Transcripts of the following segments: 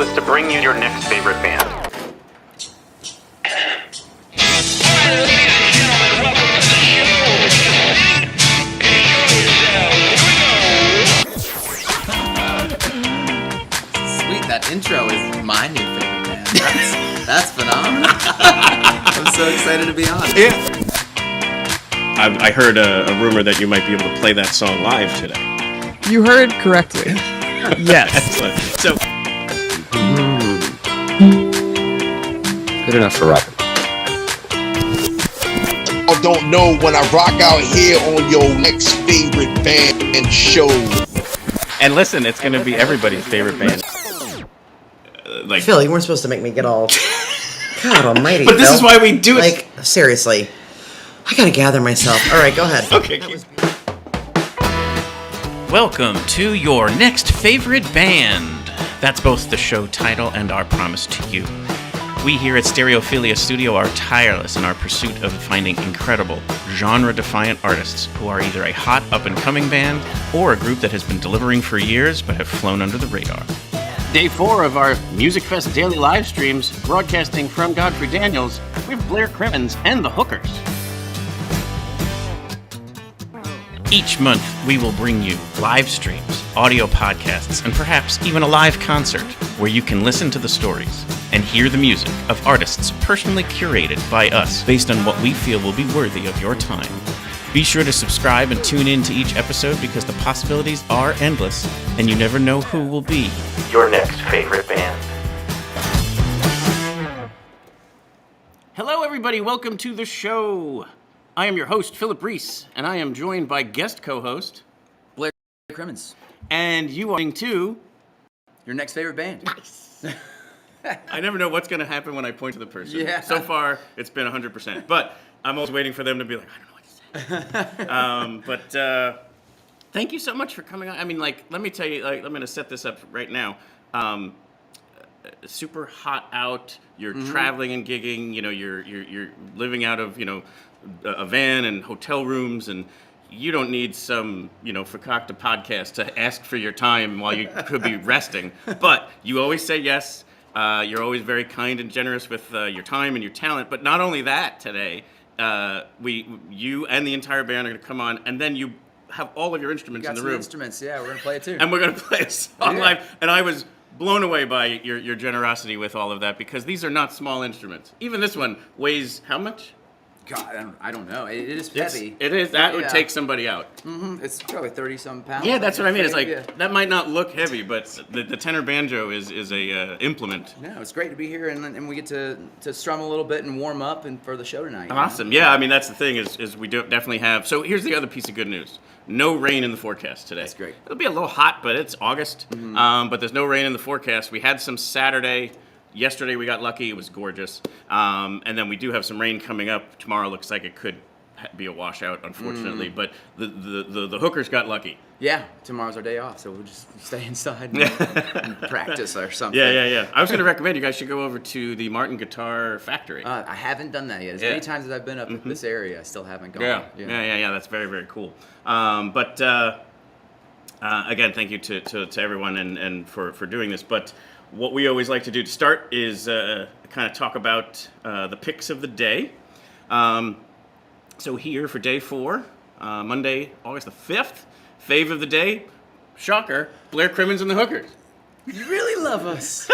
goal is to bring you your next favorite band. Sweet, that intro is my new favorite band. That's phenomenal. I'm so excited to be on. Yeah. I heard a rumor that you might be able to play that song live today. You heard correctly. Yes. Excellent. So, Good enough for rock. I don't know when I rock out here on your next favorite band show. and listen, it's going to be everybody's favorite band. Like, Phil, you weren't supposed to make me get all... God almighty, but this Phil. is why we do it. Like, seriously. I gotta gather myself. All right, go ahead. Okay. Welcome to your next favorite band. That's both the show title and our promise to you. We here at Stereophilia Studio are tireless in our pursuit of finding incredible, genre-defiant artists who are either a hot up-and-coming band or a group that has been delivering for years but have flown under the radar. Day 4 of our Musikfest daily live streams, broadcasting from Godfrey Daniels, we have Blair Crimmins and the Hookers. Each month, we will bring you live streams, audio podcasts, and perhaps even a live concert where you can listen to the stories and hear the music of artists personally curated by us based on what we feel will be worthy of your time. Be sure to subscribe and tune in to each episode because the possibilities are endless and you never know who will be your next favorite band. Hello, everybody. Welcome to the show. I am your host, Philip Reese, and I am joined by guest co-host Blair Crimmins, and you are to your next favorite band. Nice. I never know what's going to happen when I point to the person. Yeah. So far, it's been 100%. But I'm always waiting for them to be like, I don't know what to say. Thank you so much for coming on. I mean, like, let me tell you, like, I'm going to set this up right now. Super hot out. You're traveling and gigging. You know, you're living out of, you know, a van and hotel rooms, and you don't need some, you know, fakakta podcast to ask for your time while you could be resting. But you always say yes. You're always very kind and generous with your time and your talent. But not only that, today, you and the entire band are going to come on, and then you have all of your instruments in the room. Instruments, yeah, we're gonna play it too. And we're going to play a song live. And I was blown away by your generosity with all of that, because these are not small instruments. Even this one weighs how much? God, I don't know. It is heavy. It is. That would take somebody out. It's probably 30-some pounds. Yeah, that's what I mean. It's like, that might not look heavy, but the tenor banjo is a implement. No, it's great to be here, and we get to strum a little bit and warm up and for the show tonight. Awesome. Yeah, I mean, that's the thing is we do definitely have. So here's the other piece of good news. No rain in the forecast today. That's great. It'll be a little hot, but it's August. But there's no rain in the forecast. We had some Saturday. Yesterday we got lucky. It was gorgeous. And then we do have some rain coming up. Tomorrow looks like it could be a washout, unfortunately. But the Hookers got lucky. Yeah, tomorrow's our day off, so we'll just stay inside and practice or something. Yeah. I was going to recommend you guys should go over to the Martin Guitar Factory. I haven't done that yet. As many times as I've been up in this area, I still haven't gone. Yeah. That's very, very cool. But again, thank you to everyone and for doing this. But what we always like to do to start is kind of talk about the picks of the day. So here for day 4, Monday, August the 5th, fave of the day, shocker, Blair Crimmins and the Hookers. You really love us.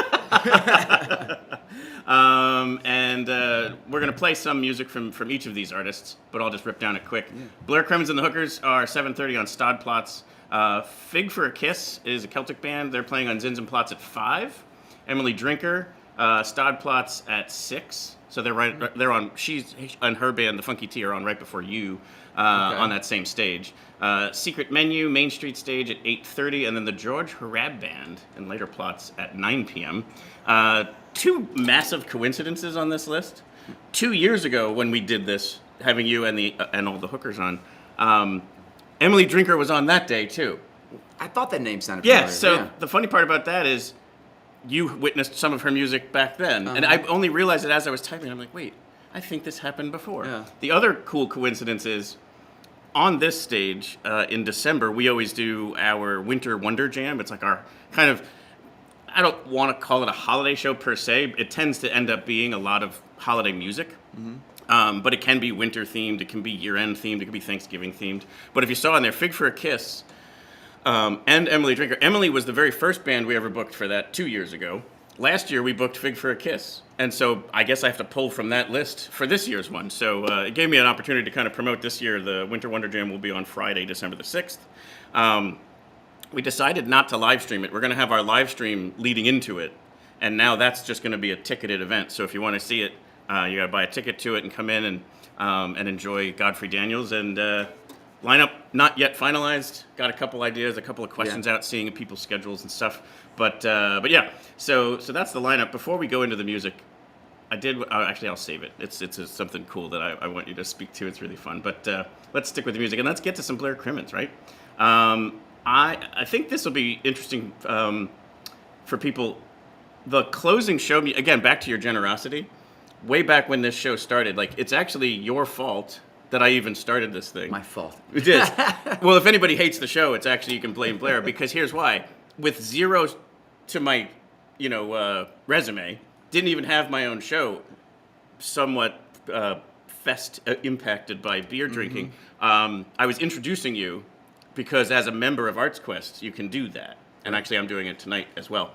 And we're going to play some music from each of these artists, but I'll just rip down it quick. Yeah. Blair Crimmins and the Hookers are 7:30 on Stodplots. Fig for a Kiss is a Celtic band. They're playing on Zinzenplatz at 5. Emily Drinker, Stodplots at 6. So they're on. She's and her band, the Funky Tea, are on right before you on that same stage. Secret Menu, Main Street stage at 8:30, and then the George Harab Band in later plots at 9 p.m. 2 massive coincidences on this list. 2 years ago, when we did this, having you and all the Hookers on, Emily Drinker was on that day too. I thought that name sounded familiar. The funny part about that is you witnessed some of her music back then, and I only realized it as I was typing. I'm like, wait, I think this happened before. Yeah. The other cool coincidence is, on this stage in December, we always do our Winter Wonder Jam. It's like our kind of, I don't want to call it a holiday show per se. It tends to end up being a lot of holiday music. But it can be winter themed, it can be year-end themed, it can be Thanksgiving themed. But if you saw on there, Fig for a Kiss and Emily Drinker. Emily was the very first band we ever booked for that 2 years ago. Last year we booked Fig for a Kiss. And so I guess I have to pull from that list for this year's one. So it gave me an opportunity to kind of promote this year. The Winter Wonder Jam will be on Friday, December the 6th. We decided not to live stream it. We're going to have our live stream leading into it. And now that's just going to be a ticketed event. So if you want to see it, you got to buy a ticket to it and come in and enjoy Godfrey Daniels. And lineup not yet finalized. Got a couple ideas, a couple of questions out, seeing people's schedules and stuff. But yeah, so that's the lineup. Before we go into the music, actually I'll save it. It's something cool that I want you to speak to. It's really fun. But let's stick with the music and let's get to some Blair Crimmins, right? I think this will be interesting for people. The closing show, again, back to your generosity. Way back when this show started, like, it's actually your fault that I even started this thing. My fault. It is. Well, if anybody hates the show, it's actually, you can blame Blair, because here's why. With 0 to my, resume, didn't even have my own show, somewhat impacted by beer drinking. I was introducing you because as a member of Arts Quest, you can do that. And actually, I'm doing it tonight as well.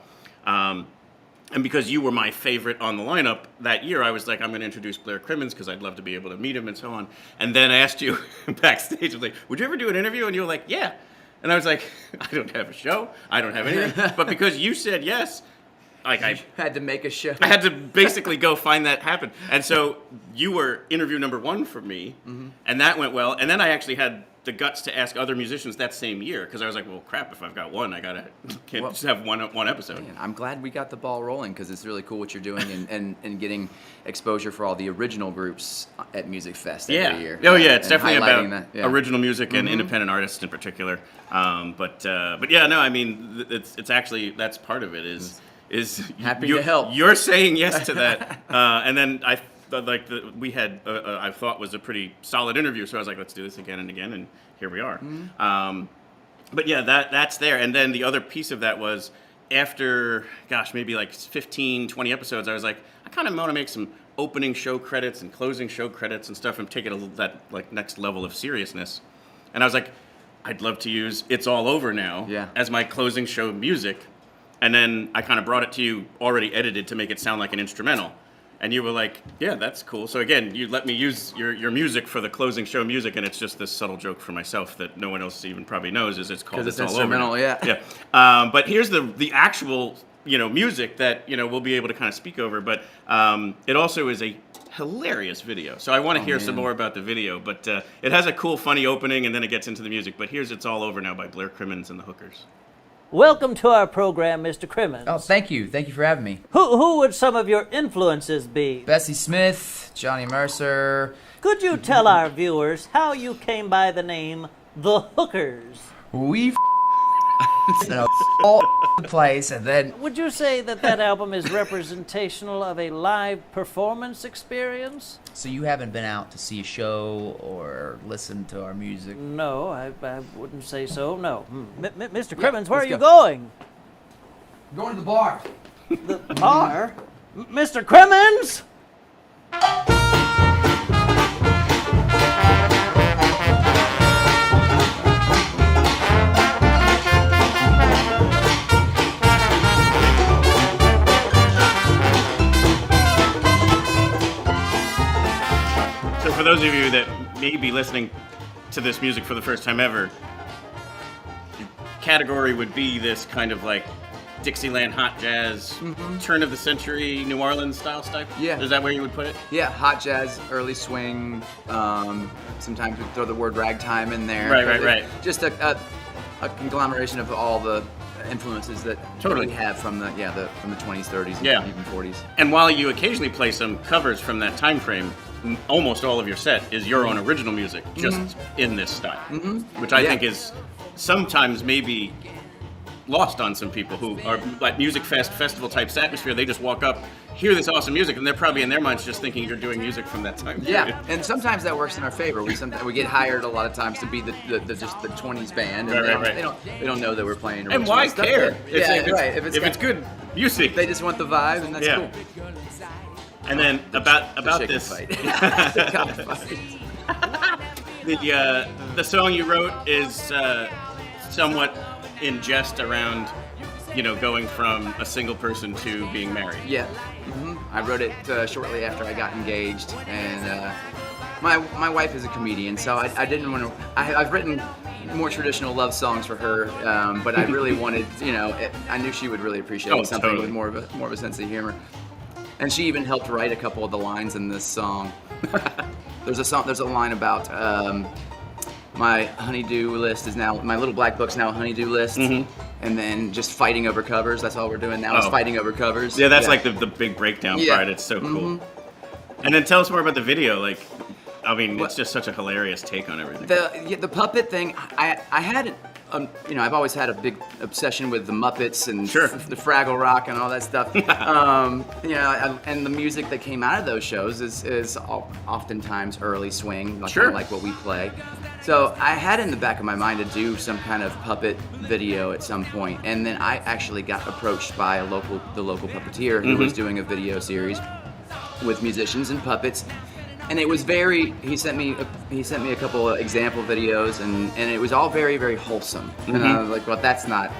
And because you were my favorite on the lineup that year, I was like, I'm going to introduce Blair Crimmins because I'd love to be able to meet him and so on. And then I asked you backstage, I was like, would you ever do an interview? And you were like, yeah. And I was like, I don't have a show. I don't have anything. But because you said yes, like I had to make a show. I had to basically go find that happen. And so you were interview number 1 for me, and that went well. And then I actually had the guts to ask other musicians that same year, because I was like, well, crap, if I've got one, can't just have one episode. Man, I'm glad we got the ball rolling, because it's really cool what you're doing and getting exposure for all the original groups at Musikfest every year. Oh yeah, it's definitely about that, original music and independent artists in particular. But yeah, no, I mean, it's actually, that's part of it is happy to help. You're saying yes to that, and then we had I thought was a pretty solid interview, so I was like, let's do this again and again, and here we are. But yeah, that's there. And then the other piece of that was after, maybe like 15, 20 episodes, I was like, I kind of want to make some opening show credits and closing show credits and stuff and take it that like next level of seriousness. And I was like, I'd love to use It's All Over Now as my closing show music. And then I kind of brought it to you already edited to make it sound like an instrumental. And you were like, yeah, that's cool. So again, you let me use your music for the closing show music, and it's just this subtle joke for myself that no one else even probably knows, is it's called It's All Over Now. Yeah. But here's the actual, music that, we'll be able to kind of speak over. But it also is a hilarious video. So I want to hear some more about the video. But it has a cool, funny opening, and then it gets into the music. But here's It's All Over Now by Blair Crimmins and the Hookers. Welcome to our program, Mr. Crimmins. Oh, thank you. Thank you for having me. Who would some of your influences be? Bessie Smith, Johnny Mercer. Could you tell our viewers how you came by the name The Hookers? We all the place, and then... Would you say that album is representational of a live performance experience? So you haven't been out to see a show or listen to our music? No, I wouldn't say so, no. Mr. Crimmins, where are you going? I'm going to the bar. The bar? Mr. Crimmins? For those of you that may be listening to this music for the first time ever, the category would be this kind of like Dixieland hot jazz, turn of the century New Orleans style stuff. Yeah. Is that where you would put it? Yeah, hot jazz, early swing. Sometimes we throw the word ragtime in there. Right. Just a conglomeration of all the influences that we have from the 20s, 30s, and even 40s. And while you occasionally play some covers from that time frame, almost all of your set is your own original music, just in this style, which I think is sometimes maybe lost on some people who are like Musikfest festival type atmosphere. They just walk up, hear this awesome music, and they're probably in their minds just thinking you're doing music from that time period. Yeah, and sometimes that works in our favor. We get hired a lot of times to be the 20s band, and Right. they don't know that we're playing original And why stuff. care? Right. If it's good music. They just want the vibe, and that's Yeah. cool. And then about Chicken this, fight. the song you wrote is somewhat in jest around, going from a single person to being married. Yeah, I wrote it shortly after I got engaged, and my wife is a comedian, so I didn't want to. I've written more traditional love songs for her, but I really wanted, I knew she would really appreciate something totally. with more of a sense of humor. And she even helped write a couple of the lines in this song. There's a line about my honeydew list is now, my little black book's now a honeydew list. And then just fighting over covers. That's all we're doing now is fighting over covers. Yeah, that's like the big breakdown part. It's so cool. And then tell us more about the video. It's just such a hilarious take on everything. The puppet thing, I had, I've always had a big obsession with the Muppets and the Fraggle Rock and all that stuff. And the music that came out of those shows is oftentimes early swing, kind of like what we play. So I had in the back of my mind to do some kind of puppet video at some point, and then I actually got approached by the local puppeteer who was doing a video series with musicians and puppets. And it was he sent me a couple of example videos, and it was all very, very wholesome. And I was like, well, that's not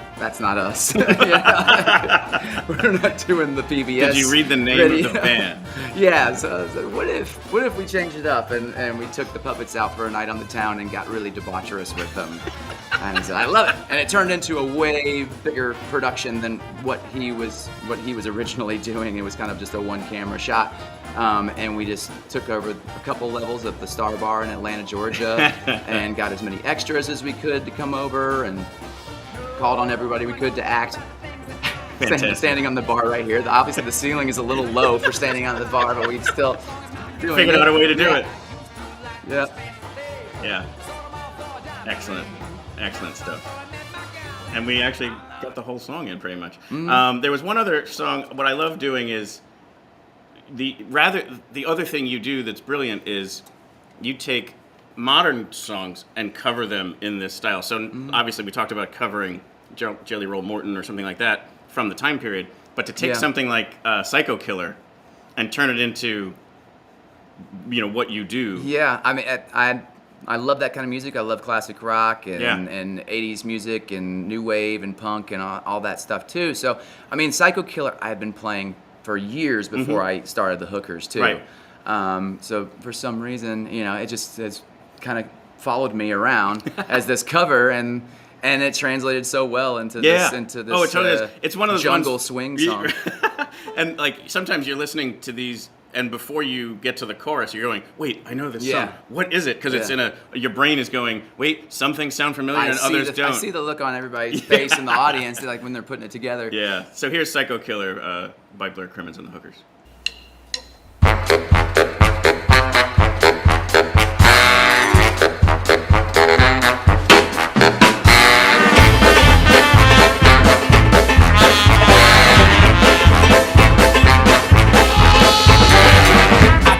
us. We're not doing the PBS. Did you read the name video. of the band? Yeah, so I was like, what if we changed it up and we took the puppets out for a night on the town and got really debaucherous with them. And so I love it. And it turned into a way bigger production than what he was originally doing. It was kind of just a one camera shot. And we just took over a couple levels of the Star Bar in Atlanta, Georgia, and got as many extras as we could to come over and called on everybody we could to act. Standing on the bar right here. Obviously, the ceiling is a little low for standing on the bar, but we still Figured out a way to do it. Yeah. Yeah. Excellent stuff. And we actually got the whole song in pretty much. There was one other song. What I love doing is the other thing you do that's brilliant is you take modern songs and cover them in this style. So obviously we talked about covering Jelly Roll Morton or something like that from the time period, but to take something like Psycho Killer and turn it into what you do. Yeah, I mean, I love that kind of music. I love classic rock and 80s music and new wave and punk and all that stuff too. So, I mean, Psycho Killer I had been playing for years before I started the Hookers too. Right. So for some reason, it just has kind of followed me around as this cover, and it translated so well into this. Oh, it totally is. It's one of those jungle swing song. And sometimes you're listening to these, and before you get to the chorus, you're going, "Wait, I know this song. What is it?" Because it's your brain is going, "Wait, some things sound familiar and others don't." I see the look on everybody's face in the audience, like when they're putting it together. Yeah. So here's Psycho Killer by Blair Crimmins and the Hookers.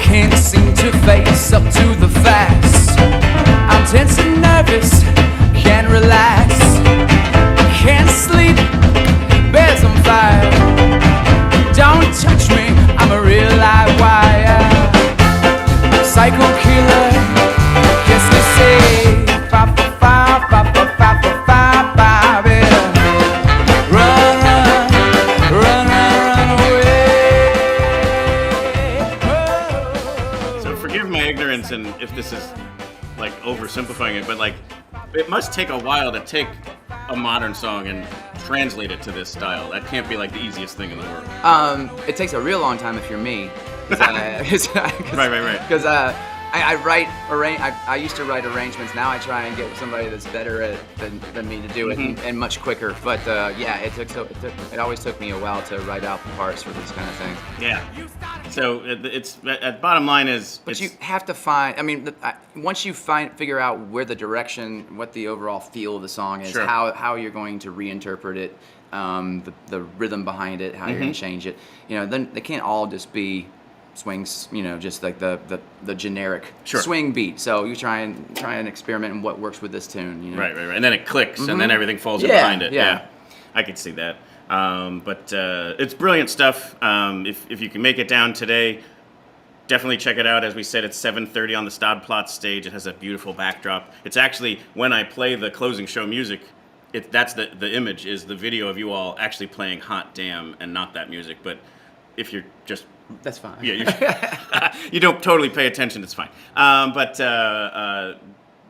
Can't seem to face up to the facts. I'm tense and nervous, can't relax. Can't sleep, bed's on fire. Don't touch me, I'm a real live wire. Psycho killer, guess they say. Fa fa fa fa fa fa fa fa fa, yeah. Run away. So forgive my ignorance, and if this is like oversimplifying it, but it must take a while to take a modern song and translate it to this style. That can't be like the easiest thing in the world. It takes a real long time if you're me. Right. Because I used to write arrangements. Now I try and get somebody that's better at than me to do it and much quicker. But it always took me a while to write out the parts for these kind of things. Yeah. So it's bottom line is. But you have to find. I mean, once you figure out where the direction, what the overall feel of the song is, Sure. how you're going to reinterpret it, the rhythm behind it, how you're going to change it. Then they can't all just be swings, just like the generic swing beat. So you try and experiment in what works with this tune. Right. And then it clicks, and then everything falls in behind it. Yeah. I could see that. But it's brilliant stuff. If you can make it down today, definitely check it out. As we said, it's 7:30 on the Stadplatz stage. It has a beautiful backdrop. It's actually, when I play the closing show music, that's the image is the video of you all actually playing Hot Damn and not that music. But if you're just... That's fine. Yeah, you don't totally pay attention, it's fine. But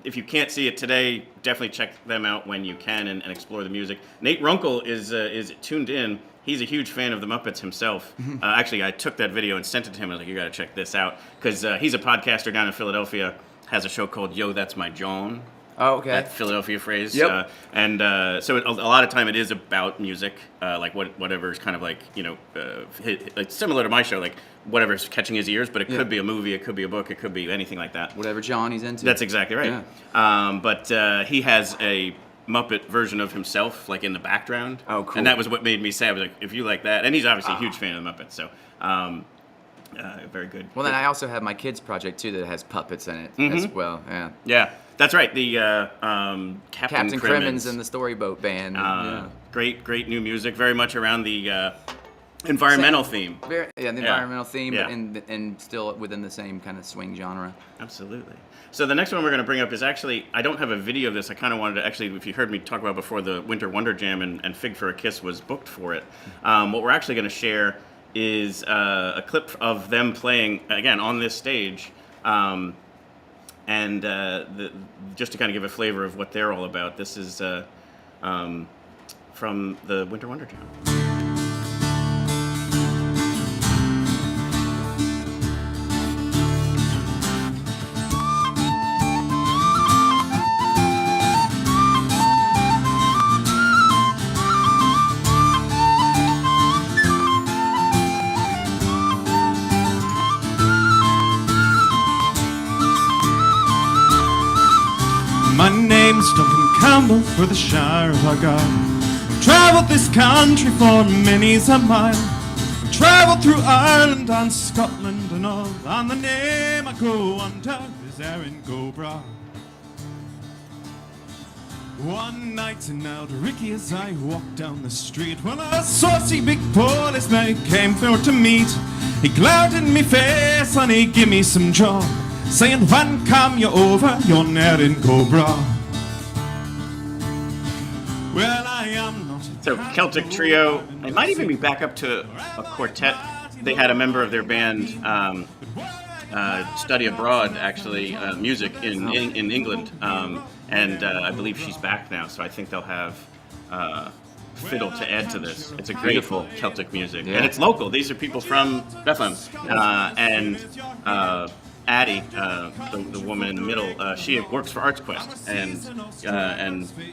if you can't see it today, definitely check them out when you can and explore the music. Nate Runkle is tuned in. He's a huge fan of the Muppets himself. Actually, I took that video and sent it to him. I was like, you got to check this out. Because he's a podcaster down in Philadelphia, has a show called Yo, That's My John. Oh, okay. That Philadelphia phrase. Yep. So a lot of time it is about music, like whatever's kind of like, like similar to my show, like whatever's catching his ears, but it could be a movie, it could be a book, it could be anything like that. Whatever Johnny's into. That's exactly right. Yeah. But he has a Muppet version of himself, like in the background. Oh, cool. And that was what made me say, I was like, if you like that, and he's obviously a huge fan of the Muppets, so very good. Well, then I also have my kids' project too that has puppets in it as well. Yeah. Yeah. That's right, the Captain Crimmins and the Storyboat Band. Great new music, very much around the environmental theme. The environmental theme, and still within the same kind of swing genre. Absolutely. So the next one we're going to bring up is actually, I don't have a video of this. I kind of wanted to actually, if you heard me talk about before, the Winter Wonder Jam and Fig for a Kiss was booked for it. What we're actually going to share is a clip of them playing, again, on this stage. And just to kind of give a flavor of what they're all about, this is from the Winter Wonder Jam. My name's Duncan Campbell for the Shire of Argyll. Travelled this country for many's a mile. Travelled through Ireland and Scotland and all. And the name I go under is Erin Gobra. One night in Ricky as I walked down the street, when a saucy big policeman came for to meet. He glowered in me face and he give me some jaw, saying, when come you over, you're Erin Cobra. Well, I am not. So Celtic Trio, it might even be back up to a quartet. They had a member of their band study abroad, actually, music in England. And I believe she's back now, so I think they'll have fiddle to add to this. It's a great Beautiful Celtic music. Yeah. And it's local. These are people from Bethlehem. And Addie, the woman in the middle, she works for Arts Quest, and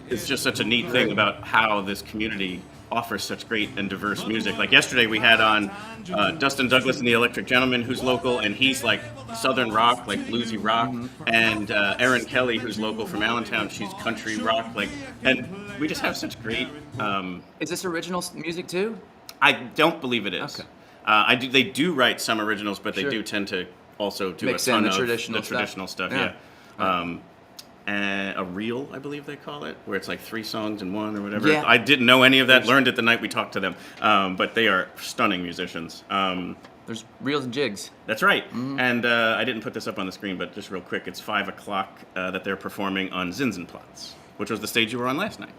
it's just such a neat thing about how this community offers such great and diverse music. Like yesterday, we had on Dustin Douglas and the Electric Gentleman, who's local, and he's like southern rock, like bluesy rock, and Erin Kelly, who's local from Allentown, she's country rock, and we just have such great. Is this original music too? I don't believe it is. Okay. They do write some originals, but they do tend to also do mix a ton in of traditional stuff. Yeah. And a reel, I believe they call it, where it's like 3 songs in one or whatever. Yeah. I didn't know any of that. Learned it the night we talked to them. But they are stunning musicians. There's reels and jigs. That's right. And I didn't put this up on the screen, but just real quick, it's 5 o'clock that they're performing on Zinsenplatz, which was the stage you were on last night.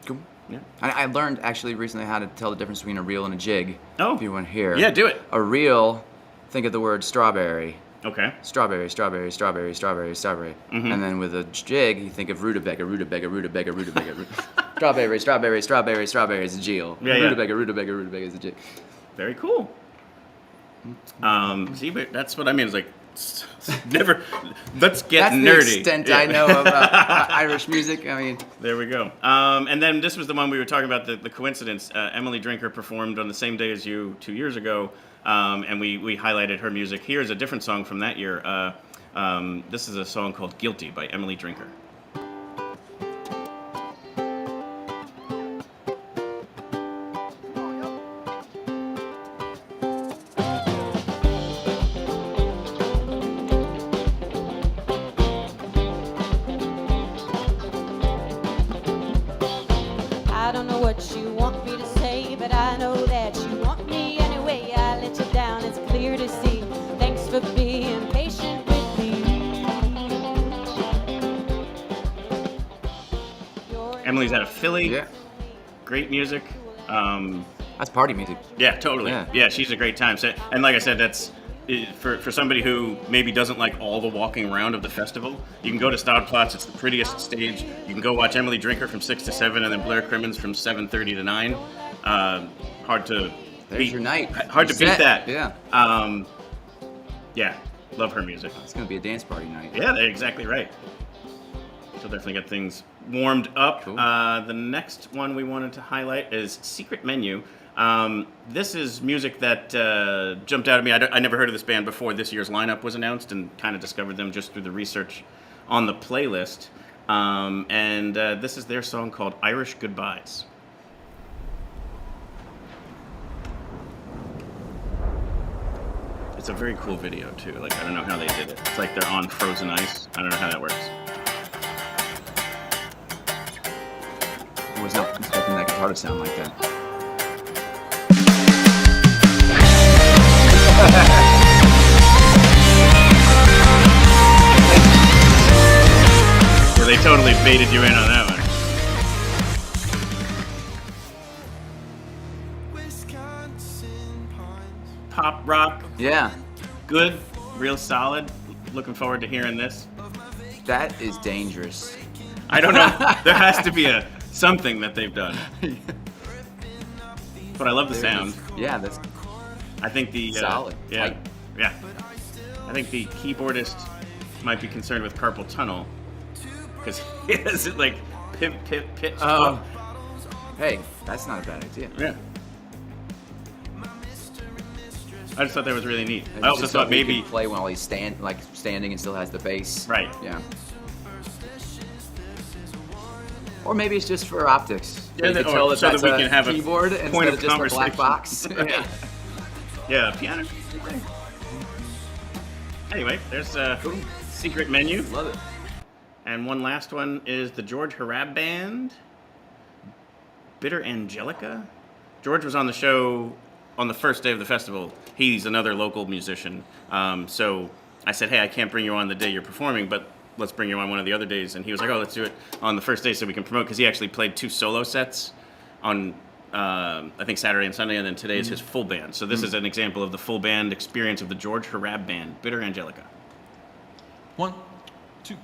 Cool. Yeah. I learned actually recently how to tell the difference between a reel and a jig. Oh. If you want to hear. Yeah, do it. A reel, think of the word strawberry. Okay. Strawberry, strawberry, strawberry, strawberry, strawberry. And then with a jig, you think of rutabaga, rutabaga, rutabaga, rutabaga. Strawberry, strawberry, strawberry, strawberry is a geel. Yeah, rutabaga, rutabaga, rutabaga is a jig. Very cool. See, but that's what I mean. It's like Never. Let's get That's nerdy. the extent I know of Irish music. I mean, there we go. And then this was the one we were talking about. The coincidence. Emily Drinker performed on the same day as you 2 years ago, and we highlighted her music. Here's a different song from that year. This is a song called "Guilty" by Emily Drinker. Emily's out of Philly. Yeah. Great music. That's party music. Yeah, totally. Yeah. Yeah, she's a great time. So, and like I said, that's for somebody who maybe doesn't like all the walking around of the festival. You can go to Stadplatz. It's the prettiest stage. You can go watch Emily Drinker from 6 to 7, and then Blair Crimmins from 7:30 to 9. Hard to There's beat. your night. Hard to Your beat set. that. Yeah. Yeah, love her music. It's gonna be a dance party night. Yeah, they're exactly right. So definitely get things warmed up. Cool. The next one we wanted to highlight is Secret Menu. This is music that jumped out at me. I never heard of this band before this year's lineup was announced, and kind of discovered them just through the research on the playlist. And this is their song called Irish Goodbyes. It's a very cool video too. Like, I don't know how they did it. It's like they're on frozen ice. I don't know how that works. I was not expecting that guitar to sound like that. Yeah, they totally baited you in on that one. Pop rock, Yeah. good, real solid. Looking forward to hearing this. That is dangerous. I don't know. There has to be something that they've done. But I love the sound. Yeah, that's I think the solid. Yeah, Tight. yeah. I think the keyboardist might be concerned with carpal tunnel because he has it like pitch. Oh. Hey, that's not a bad idea. Yeah. I just thought that was really neat. Maybe I also just thought so he maybe can play while he's standing and still has the bass. Right. Yeah. Or maybe it's just for optics. Yeah, you can or tell that so that that's we a can have a keyboard point instead of of just a black conversation. box. Yeah, piano. Anyway, there's a Secret Menu. Love it. And one last one is the George Harab Band, Bitter Angelica. George was on the show on the first day of the festival. He's another local musician. So I said, hey, I can't bring you on the day you're performing, but let's bring you on one of the other days. And he was like, oh, let's do it on the first day so we can promote, because he actually played 2 solo sets on, I think, Saturday and Sunday, and then today is his full band. So this is an example of the full band experience of the George Harab Band, Bitter Angelica. 1, 2.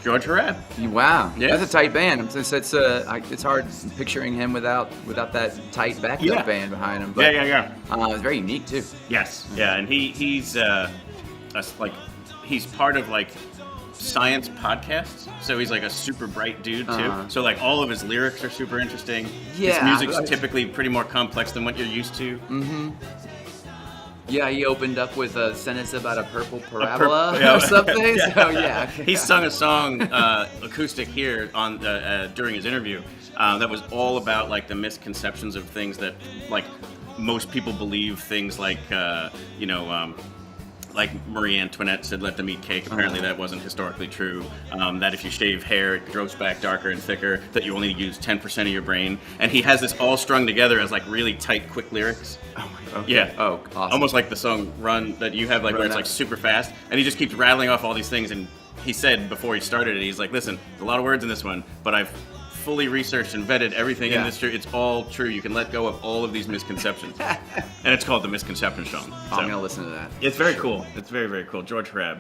George Harab. Wow, Yes. that's a tight band. It's hard picturing him without that tight backup band behind him. But, Yeah. it's very unique too. Yes, yeah, and he's he's part of like science podcasts, so he's like a super bright dude too. So like all of his lyrics are super interesting. Yeah, his music's typically pretty more complex than what you're used to. Yeah, he opened up with a sentence about a purple parabola yeah. or something. Yeah. So yeah, He sung a song acoustic here on during his interview that was all about like the misconceptions of things that like most people believe. Things like like Marie Antoinette said, "Let them eat cake." Apparently, that wasn't historically true. That if you shave hair, it grows back darker and thicker. That you only use 10% of your brain. And he has this all strung together as like really tight, quick lyrics. Oh my god. Yeah. Oh, awesome. Almost like the song "Run" that you have, like where it's like super fast, and he just keeps rattling off all these things. And he said before he started it, he's like, "Listen, there's a lot of words in this one, but I've fully researched and vetted everything in this true. It's all true. You can let go of all of these misconceptions." And it's called the Misconception Song. So, I'm gonna listen to that. It's very cool. It's very, very cool. George Hrab.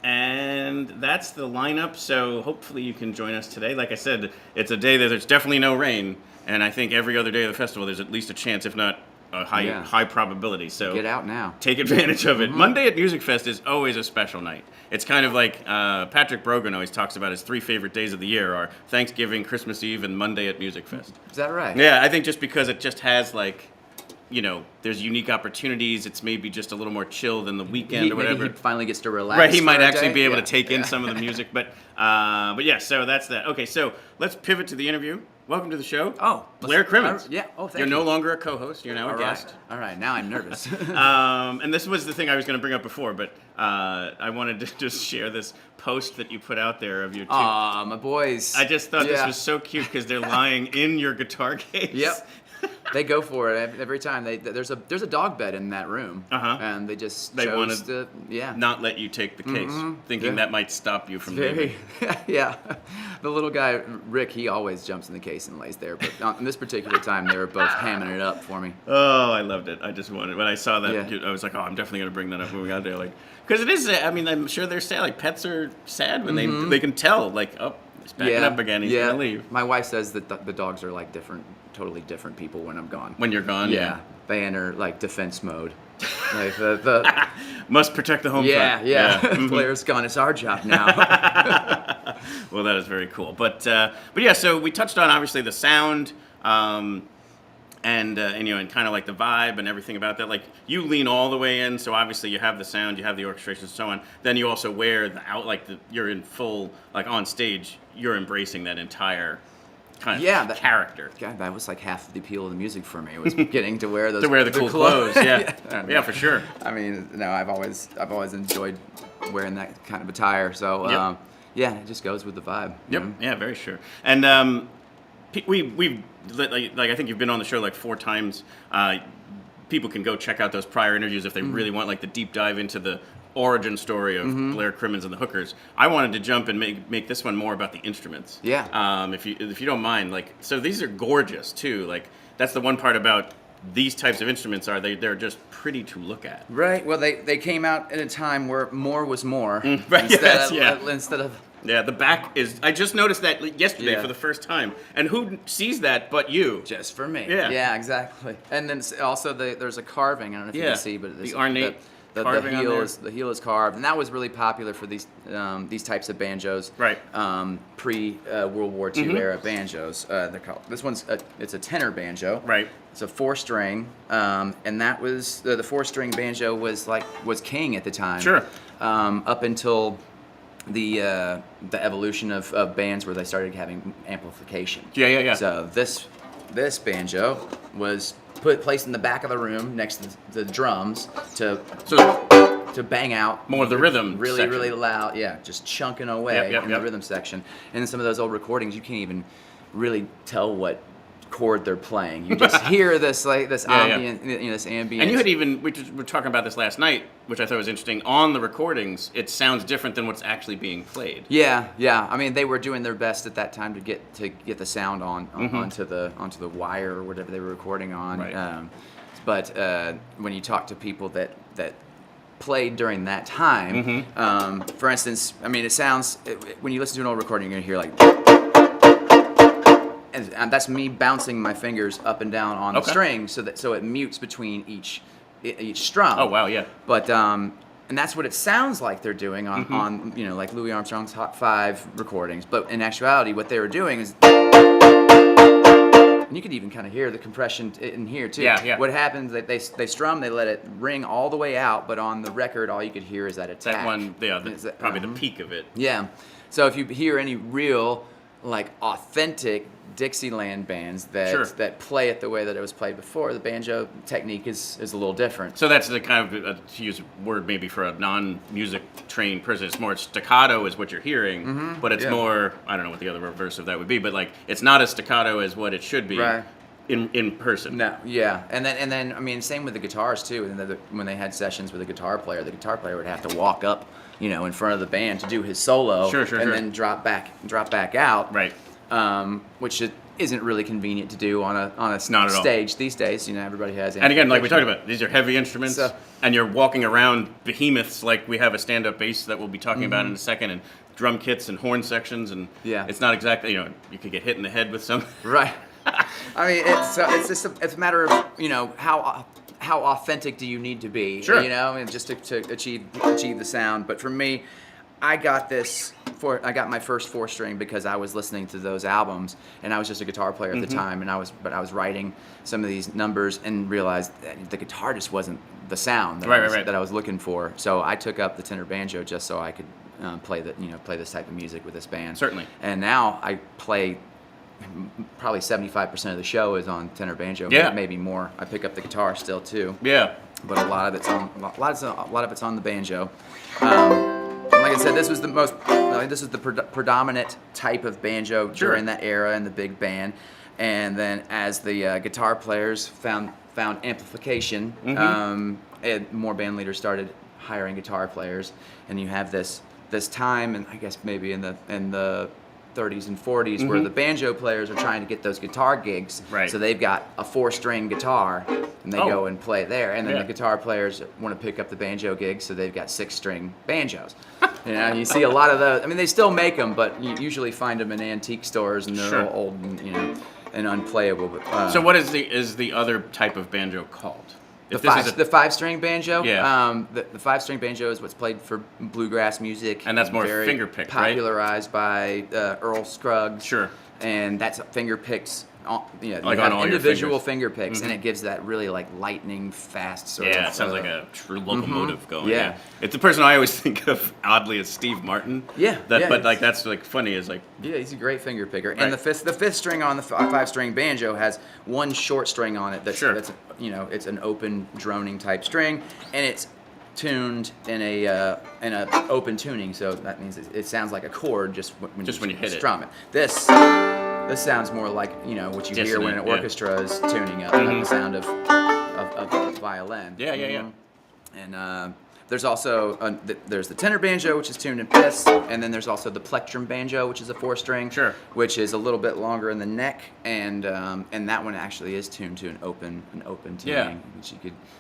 And that's the lineup. So hopefully you can join us today. Like I said, it's a day that there's definitely no rain, and I think every other day of the festival there's at least a chance, if not a high probability. So get out now. Take advantage of it. Monday at Musikfest is always a special night. It's kind of like Patrick Brogan always talks about his 3 favorite days of the year are Thanksgiving, Christmas Eve, and Monday at Musikfest. Is that right? Yeah, I think just because it just has like, there's unique opportunities. It's maybe just a little more chill than the weekend or whatever. Maybe he finally gets to relax. Right, he might for a actually day. be able to take in some of the music, but yeah. So that's that. Okay, so let's pivot to the interview. Welcome to the show. Oh, Blair Crimmins. Yeah. Oh, thank You're you. no longer a co-host. You're now a All guest. All right. Now I'm nervous. And this was the thing I was going to bring up before, but I wanted to just share this post that you put out there of your two. Aw, my boys. I just thought this was so cute because they're lying in your guitar case. Yep. They go for it every time. There's a dog bed in that room, and they chose to not let you take the case, thinking that might stop you from leaving. Yeah. The little guy Rick, he always jumps in the case and lays there, but on this particular time they were both hamming it up for me. Oh, I loved it. I just wanted when I saw that, I was like, oh, I'm definitely gonna bring that up when we got there, like, because it is. I mean, I'm sure they're sad. Like pets are sad when they can tell, like, oh, he's backing up again. He's gonna leave. My wife says that the dogs are like totally different people when I'm gone. When you're gone, yeah. They enter like defense mode. Like the must protect the home front. Yeah. Blair's gone. It's our job now. Well, that is very cool. But yeah. So we touched on obviously the sound, and kind of like the vibe and everything about that. Like you lean all the way in, so obviously you have the sound, you have the orchestration, and so on. Then you also wear you're in full like on stage. You're embracing that entire kind of character. God, that was like half of the appeal of the music for me. It was getting to wear those the cool clothes. Yeah. Yeah, for sure. I mean, no, I've always enjoyed wearing that kind of attire. So yeah, it just goes with the vibe. Yep. Yeah, very sure. And we've like I think you've been on the show like 4 times. People can go check out those prior interviews if they really want like the deep dive into the origin story of Blair Crimmins and the Hookers. I wanted to jump and make this one more about the instruments. Yeah. If you don't mind, like, so these are gorgeous too. Like that's the one part about these types of instruments they're just pretty to look at. Right. Well, they came out at a time where more was more. Right. Instead of. Yeah, the back is. I just noticed that yesterday for the first time. And who sees that but you? Just for me. Yeah. Yeah, exactly. And then also there's a carving. I don't know if you can see, but the ornate. The heel is carved, and that was really popular for these types of banjos. Right. Pre World War II era banjos. They're called. This one's it's a tenor banjo. Right. It's a 4-string, and that was the 4-string banjo was king at the time. Sure. Up until the evolution of bands where they started having amplification. Yeah. So this banjo was placed in the back of the room next to the drums to bang out more of the rhythm section. really loud, just chunking away in the rhythm section. And in some of those old recordings, you can't even really tell what chord they're playing. You just hear this ambient, this ambient. And you had even we were talking about this last night, which I thought was interesting. On the recordings, it sounds different than what's actually being played. Yeah. I mean, they were doing their best at that time to get the sound onto the wire or whatever they were recording on. Right. But when you talk to people that played during that time, for instance, I mean, it sounds when you listen to an old recording, you're gonna hear like. And that's me bouncing my fingers up and down on the string, so it mutes between each strum. Oh wow, yeah. But and that's what it sounds like they're doing on like Louis Armstrong's Hot 5 recordings. But in actuality, what they were doing is And you could even kind of hear the compression in here too. Yeah. What happens? They strum, they let it ring all the way out, but on the record, all you could hear is that attack. That one, probably the peak of it. Yeah. So if you hear any real, like, authentic Dixieland bands that play it the way that it was played before, the banjo technique is a little different. So that's the kind of, to use a word maybe for a non-music trained person, it's more staccato is what you're hearing, but it's more, I don't know what the other reverse of that would be, but like it's not as staccato as what it should be in person. No, yeah. And then I mean, same with the guitars too. And when they had sessions with the guitar player would have to walk up, in front of the band to do his solo, then drop back out. Right. Which isn't really convenient to do on a stage these days. Everybody has. And again, like we talked about, these are heavy instruments, and you're walking around behemoths like we have a stand-up bass that we'll be talking about in a second, and drum kits and horn sections, and it's not exactly, you could get hit in the head with some. Right. I mean, it's just it's a matter of how authentic do you need to be, and just to achieve the sound. But for me, I got my first 4-string because I was listening to those albums, and I was just a guitar player at the time, and I was writing some of these numbers and realized that the guitar just wasn't the sound that I was looking for. So I took up the tenor banjo just so I could play this type of music with this band. Certainly. And now I play. Probably 75% of the show is on tenor banjo. Maybe more. I pick up the guitar still too. Yeah. But a lot of it's on the banjo. Like I said, this was the predominant type of banjo during that era in the big band. And then as the guitar players found amplification, and more band leaders started hiring guitar players, and you have this time, and I guess maybe in the 30s and 40s where the banjo players are trying to get those guitar gigs. Right. So they've got a 4-string guitar and they go and play there. And then the guitar players want to pick up the banjo gigs, so they've got 6-string banjos. You see a lot of those. I mean, they still make them, but you usually find them in antique stores, and they're all old and unplayable. But, so what is the other type of banjo called? The 5-string banjo. Yeah. The 5-string banjo is what's played for bluegrass music, and that's more very finger picked, right? Popularized by Earl Scruggs. Sure. And that's finger picks. Like on all individual finger picks, and it gives that really like lightning fast sort of. Yeah, it sounds like a true locomotive going. Yeah. It's the person I always think of oddly as Steve Martin. But like that's like funny is like. Yeah, he's a great finger picker. Right. And the fifth string on the 5-string banjo has one short string on it. That's it's an open droning type string, and it's tuned in a open tuning, so that means it sounds like a chord just when you hit strum it. This sounds more like what you hear when an orchestra is tuning up, like the sound of violin. Yeah. And there's also there's the tenor banjo, which is tuned in fifths, and then there's also the plectrum banjo, which is a 4-string, which is a little bit longer in the neck, and that one actually is tuned to an open tuning. Which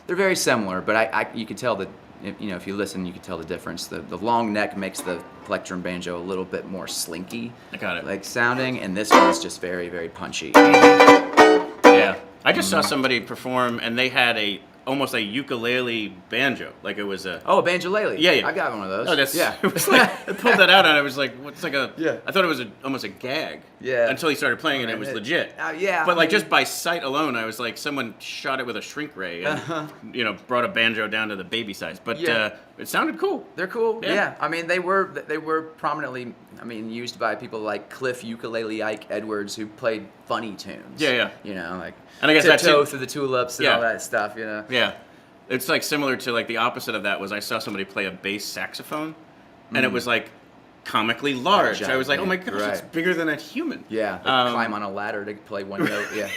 they're very similar, but you could tell that. If you listen, you can tell the difference. The long neck makes the plectrum banjo a little bit more slinky, like sounding, and this one's just very, very punchy. Yeah, I just saw somebody perform, and they had almost a ukulele banjo, like it was a banjolele. Yeah. I got one of those. Oh, that's It was like, I pulled that out, and I was like, "What's like a?" Yeah. I thought it was almost a gag. Yeah. Until he started playing, and it was legit. But like just by sight alone, I was like, someone shot it with a shrink ray, and brought a banjo down to the baby size. But it sounded cool. They're cool. Yeah. I mean, they were prominently, used by people like Cliff Ukulele Ike Edwards, who played funny tunes. Yeah. Like. And I guess that's Tiptoe Through the Tulips and all that stuff, Yeah. It's like similar to like the opposite of that was I saw somebody play a bass saxophone, and it was like comically large. I was like, oh my gosh, it's bigger than a human. Yeah, climb on a ladder to play one note. Yeah.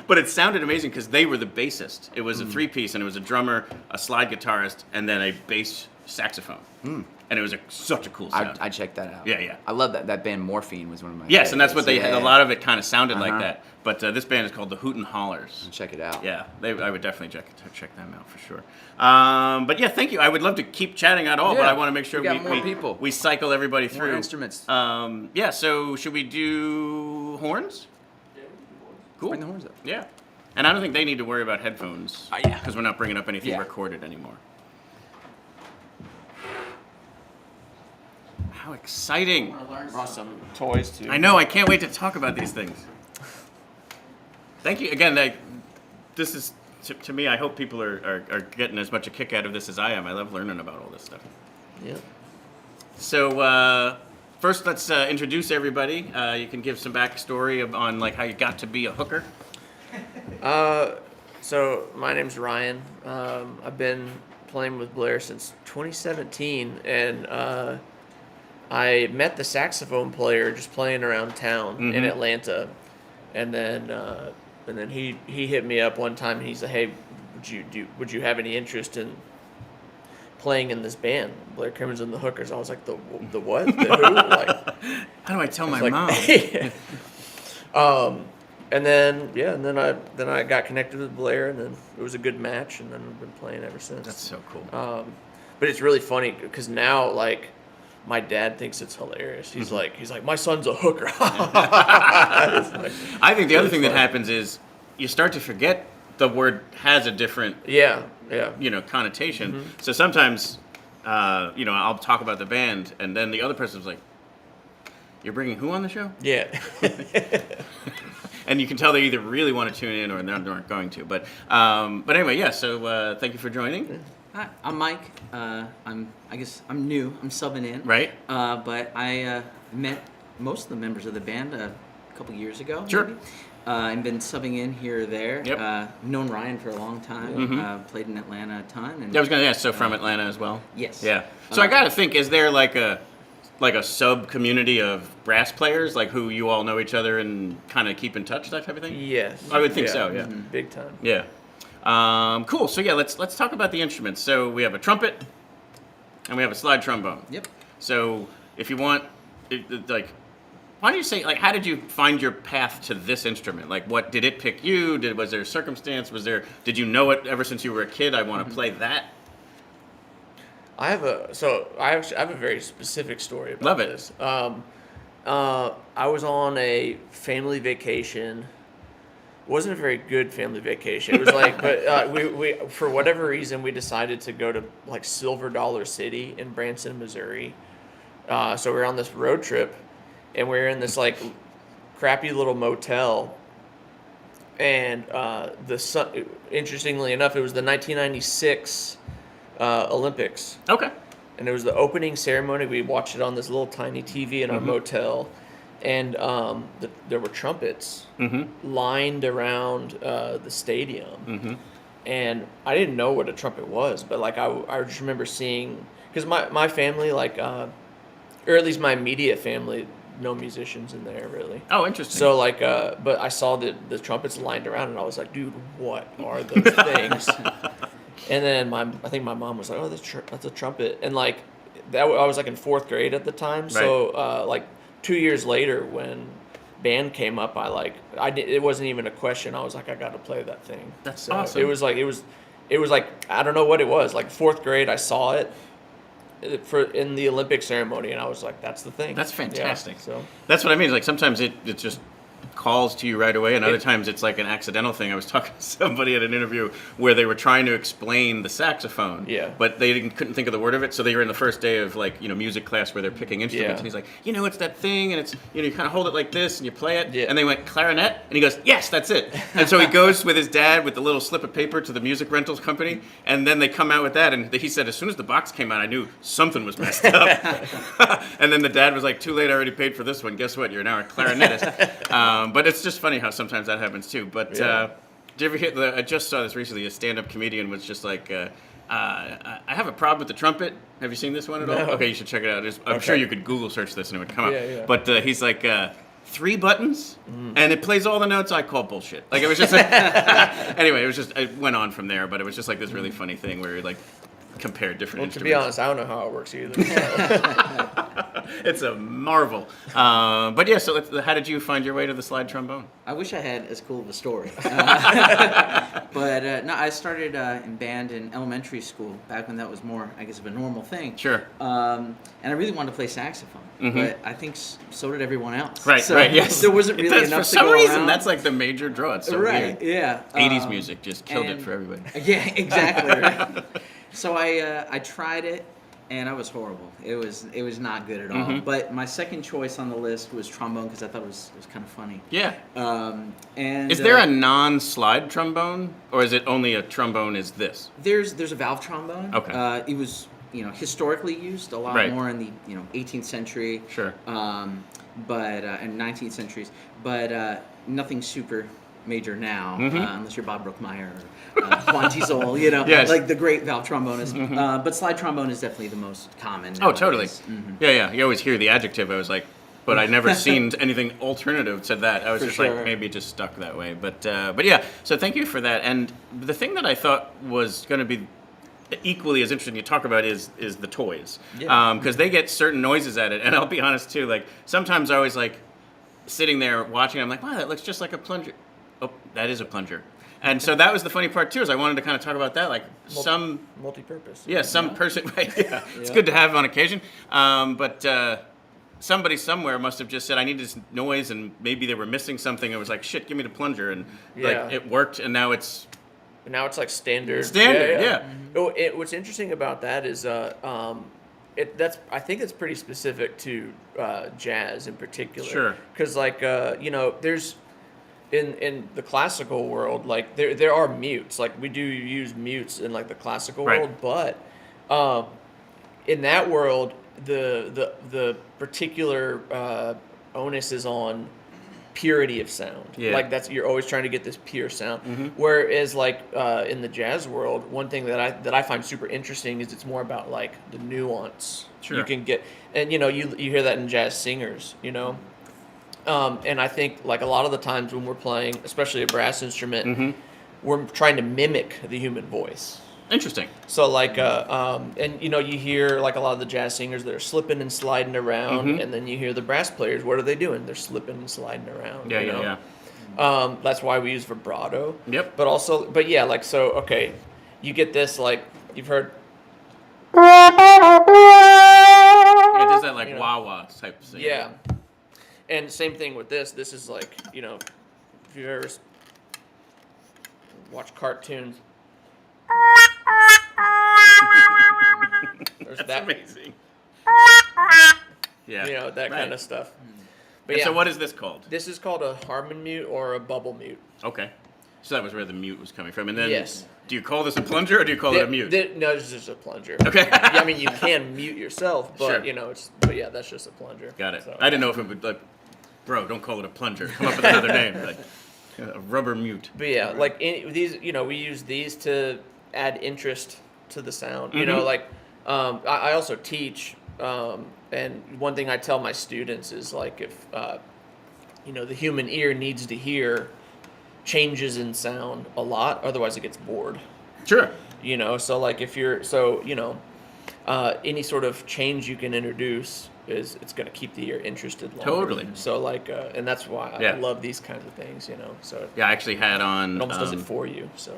But it sounded amazing because they were the bassist. It was a 3-piece, and it was a drummer, a slide guitarist, and then a bass saxophone. And it was such a cool sound. I'd check that out. Yeah. I love that. That band Morphine was one of my favorites. And that's what they had. A lot of it kind of sounded like that. But this band is called the Hootin' Hollers. Check it out. Yeah, I would definitely check them out for sure. But yeah, thank you. I would love to keep chatting at all, but I want to make sure we cycle everybody through. More instruments. So should we do horns? Yeah, cool. Bring the horns up. Yeah. And I don't think they need to worry about headphones. Because we're not bringing up anything recorded anymore. How exciting! Brought some toys too. I know. I can't wait to talk about these things. Thank you again. This is to me. I hope people are getting as much a kick out of this as I am. I love learning about all this stuff. Yeah. So first, let's introduce everybody. You can give some backstory on like how you got to be a hooker. So my name's Ryan. I've been playing with Blair since 2017, and I met the saxophone player just playing around town in Atlanta, and then he hit me up one time and he said, "Hey, would you have any interest in playing in this band, Blair Crimmins and the Hookers?" I was like, the what? The who? Like, how do I tell my like, mom? And then I got connected with Blair, and then it was a good match, and then I've been playing ever since. That's so cool. But it's really funny because now, like, my dad thinks it's hilarious. He's like, my son's a hooker. I think the other thing that happens is you start to forget the word has a different connotation. So sometimes I'll talk about the band, and then the other person's like, "You're bringing who on the show?" Yeah. And you can tell they either really want to tune in or they aren't going to. But anyway, yeah. So thank you for joining. Hi, I'm Mike. I'm new. I'm subbing in. Right. But I met most of the members of the band a couple years ago. Sure. Maybe. I've been subbing in here or there. Yep. Known Ryan for a long time. Played in Atlanta a ton. And, I was going to ask. So from Atlanta as well. Yes. Yeah. So I got to think: is there like a sub community of brass players, like who you all know each other and kind of keep in touch, that type of thing? Yes. I would think so. Yeah. Big time. Yeah. Cool. So yeah, let's talk about the instruments. So we have a trumpet, and we have a slide trombone. Yep. So if you want, why don't you say, like, how did you find your path to this instrument? Like, what did it pick you? Was there a circumstance? Did you know it ever since you were a kid? I want to play that. I have a very specific story about this. I was on a family vacation. It wasn't a very good family vacation. It was like, but we for whatever reason we decided to go to like Silver Dollar City in Branson, Missouri. So we were on this road trip, and we were in this like crappy little motel. And interestingly enough, it was the 1996 Olympics. Okay. And it was the opening ceremony. We watched it on this little tiny TV in our motel, and there were trumpets lined around the stadium. And I didn't know what a trumpet was, but like I just remember seeing, because my family, like, or at least my immediate family, no musicians in there really. Oh, interesting. So like, but I saw the trumpets lined around, and I was like, dude, what are those things? And then I think my mom was like, "Oh, that's a trumpet," and like that. I was like in 4th grade at the time, so like 2 years later, when band came up, it wasn't even a question. I was like, I got to play that thing. That's so awesome. It was like I don't know what it was. Like 4th grade, I saw it in the Olympic ceremony, and I was like, that's the thing. That's fantastic. Yeah, so that's what I mean. Like sometimes it just calls to you right away, and other times it's like an accidental thing. I was talking to somebody at an interview where they were trying to explain the saxophone, but they couldn't think of the word of it, so they were in the first day of music class where they're picking instruments, and he's like, it's that thing, and it's you kind of hold it like this and you play it, and they went clarinet, and he goes, yes, that's it. And so he goes with his dad with the little slip of paper to the music rentals company, and then they come out with that, and he said, as soon as the box came out, I knew something was messed up. And then the dad was like, too late, I already paid for this one, guess what, you're now a clarinetist. But it's just funny how sometimes that happens too. But did you ever hear I just saw this recently, a stand-up comedian was just like, I have a problem with the trumpet. Have you seen this one at all? Okay, you should check it out. I'm sure you could Google search this and it would come up. But he's like, 3 buttons, and it plays all the notes. I call bullshit. Like, it was just anyway, it went on from there, but it was just like this really funny thing where like compared different instruments. To be honest, I don't know how it works either. So. It's a marvel. But yeah, so how did you find your way to the slide trombone? I wish I had as cool of a story. But no, I started in band in elementary school, back when that was more, I guess, of a normal thing. Sure. And I really wanted to play saxophone, but I think so did everyone else. Right, so right, yes. There wasn't really enough for some to go reason, around. that's like the major draw. It's so right, weird. yeah. 80s music just killed it for everybody. Yeah, exactly. Right. So I tried it, and I was horrible. It was not good at all. But my second choice on the list was trombone because I thought it was kind of funny. Yeah. And is there a non-slide trombone, or is it only a trombone? Is this? There's a valve trombone. Okay. It was historically used a lot more in the 18th century. Sure. But and 19th centuries, but nothing super major now, unless you're Bob Brookmeyer or Juan Tisol, yes. like the great valve trombonist. But slide trombone is definitely the most common. Oh, totally. Yeah. You always hear the adjective. I was like, but I never seen anything alternative to that. I was just like, maybe it just stuck that way. But yeah. So thank you for that. And the thing that I thought was going to be equally as interesting to talk about is the toys, because they get certain noises at it. And I'll be honest too, like sometimes I always like sitting there watching, I'm like, wow, that looks just like a plunger. Oh, that is a plunger. And so that was the funny part too, is I wanted to kind of talk about that, like some multi-purpose. Yeah, some person. Right, yeah, it's good to have on occasion. But somebody somewhere must have just said, I need this noise, and maybe they were missing something. It was like, shit, give me the plunger, and like it worked, and now it's. Now it's like standard. Yeah. Oh, what's interesting about that is, I think it's pretty specific to jazz in particular. Sure. Because there's in the classical world, like there are mutes. Like we do use mutes in like the classical world, but in that world, the particular onus is on purity of sound. Like you're always trying to get this pure sound. Whereas like in the jazz world, one thing that I find super interesting is it's more about like the nuance you can get, and you hear that in jazz singers, and I think like a lot of the times when we're playing, especially a brass instrument, we're trying to mimic the human voice. Interesting. So like, and you hear like a lot of the jazz singers that are slipping and sliding around, and then you hear the brass players. What are they doing? They're slipping and sliding around. Yeah. That's why we use vibrato. Yep. But yeah, like so. Okay, you get this like you've heard. Yeah, it does that like wah-wah type thing. Yeah, and same thing with this. This is like if you ever watch cartoons. That's amazing. Yeah. That kind of stuff. But so what is this called? This is called a Harmon mute or a bubble mute. Okay. So that was where the mute was coming from. And then do you call this a plunger or do you call it a mute? No, it's just a plunger. Okay. I mean, you can mute yourself, but that's just a plunger. Got it. So, I didn't know if it would bro, don't call it a plunger. Come up with another name. Like a rubber mute. But yeah, like these, we use these to add interest to the sound. I also teach, and one thing I tell my students is like if the human ear needs to hear changes in sound a lot, otherwise it gets bored. Sure. So like if you're any sort of change you can introduce it's going to keep the ear interested longer. Totally. So like and that's why I love these kinds of things. So I actually had on it almost does it for you. So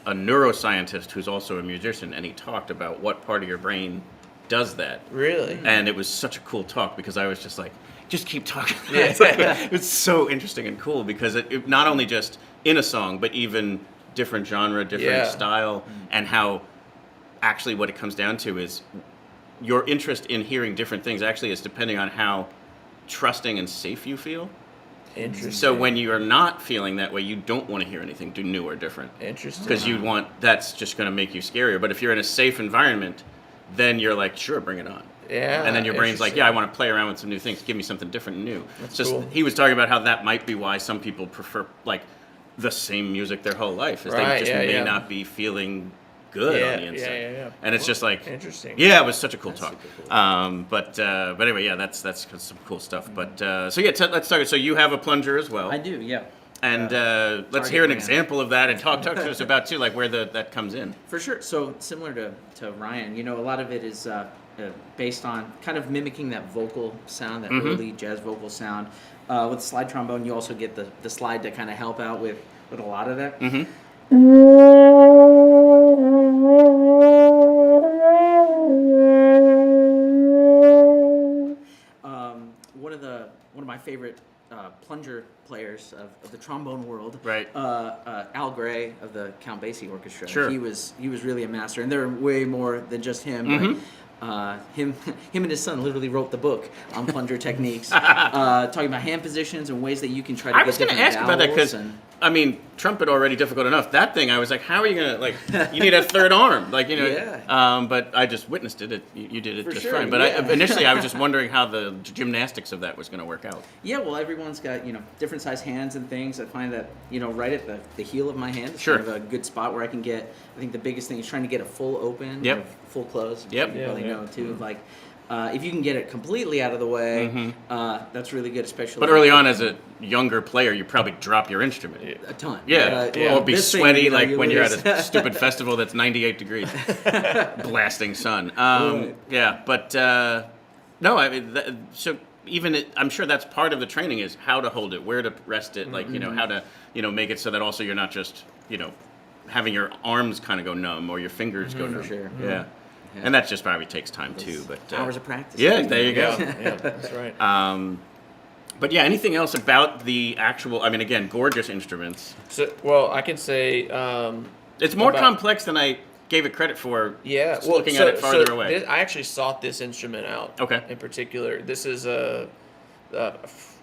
a neuroscientist who's also a musician, and he talked about what part of your brain does that. Really? And it was such a cool talk because I was just like, just keep talking. It's so interesting and cool because it not only just in a song, but even different genre, different style, and how actually what it comes down to is your interest in hearing different things actually is depending on how trusting and safe you feel. Interesting. So when you are not feeling that way, you don't want to hear anything new or different. Interesting. Because that's just going to make you scarier. But if you're in a safe environment, then you're like, sure, bring it on. Yeah. And then your brain's like, yeah, I want to play around with some new things. Give me something different and new. That's just cool. He was talking about how that might be why some people prefer like the same music their whole life. Is they just may not be feeling good on the inside. Yeah. And it's just like interesting. Yeah, it was such a cool talk. Cool. But anyway, that's some cool stuff. But let's talk. So you have a plunger as well. I do, yeah. And let's hear an example of that and talk to us about too, like where that comes in. For sure. So similar to Ryan, a lot of it is based on kind of mimicking that vocal sound, that early jazz vocal sound. With slide trombone, you also get the slide to kind of help out with a lot of that. One of my favorite plunger players of the trombone world, right? Al Gray of the Count Basie Orchestra. Sure. He was really a master, and there are way more than just him. him and his son literally wrote the book on plunger techniques, talking about hand positions and ways that you can try to I get was going to different ask about that because, vowels I mean, trumpet already difficult enough. That thing, I was like, how are you going to, like, you need a third arm. Like, you know. Yeah. But I just witnessed it. You did it For just sure, fine. But yeah. initially, I was just wondering how the gymnastics of that was going to work out. Yeah, well, everyone's got, different size hands and things. I find that, right at the heel of my hand is Sure. kind of a good spot where I can get, I think the biggest thing is trying to get a full open, Yep. or full close. Yep. You probably know, too. Like, if you can get it completely out of the way, that's really good, especially. But early on, as a younger player, you probably drop your instrument. A ton. Yeah. Or be this thing, sweaty like you when you're lose. at a stupid festival that's 98 degrees. Blasting sun. Right. Yeah, but no, I mean, so even I'm sure that's part of the training is how to hold it, where to rest it, like, how to, make it so that also you're not just, having your arms kind of go numb or your fingers go numb. For sure. Yeah. And that just probably takes time too. But hours of practice. Yeah, there you go. Yeah, that's right. But yeah, anything else about the actual? I mean, again, gorgeous instruments. So, well, I can say it's more complex than I gave it credit for. Yeah, just looking at it farther away. I actually sought this instrument out. Okay. In particular, this is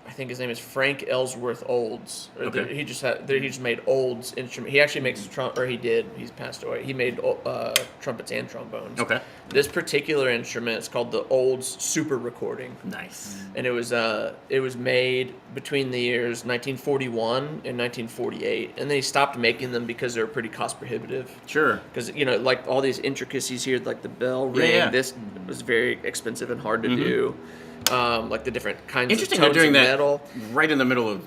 I think his name is Frank Ellsworth Olds. Okay. He just made Olds instrument. He actually makes he did. He's passed away. He made trumpets and trombones. Okay. This particular instrument is called the Olds Super Recording. Nice. And it was made between the years 1941 and 1948, and then he stopped making them because they were pretty cost prohibitive. Sure. Because like all these intricacies here, like the bell ring, Yeah. this was very expensive and hard to do. Like the different kinds Interesting, of tones they're doing of that metal. right in the middle of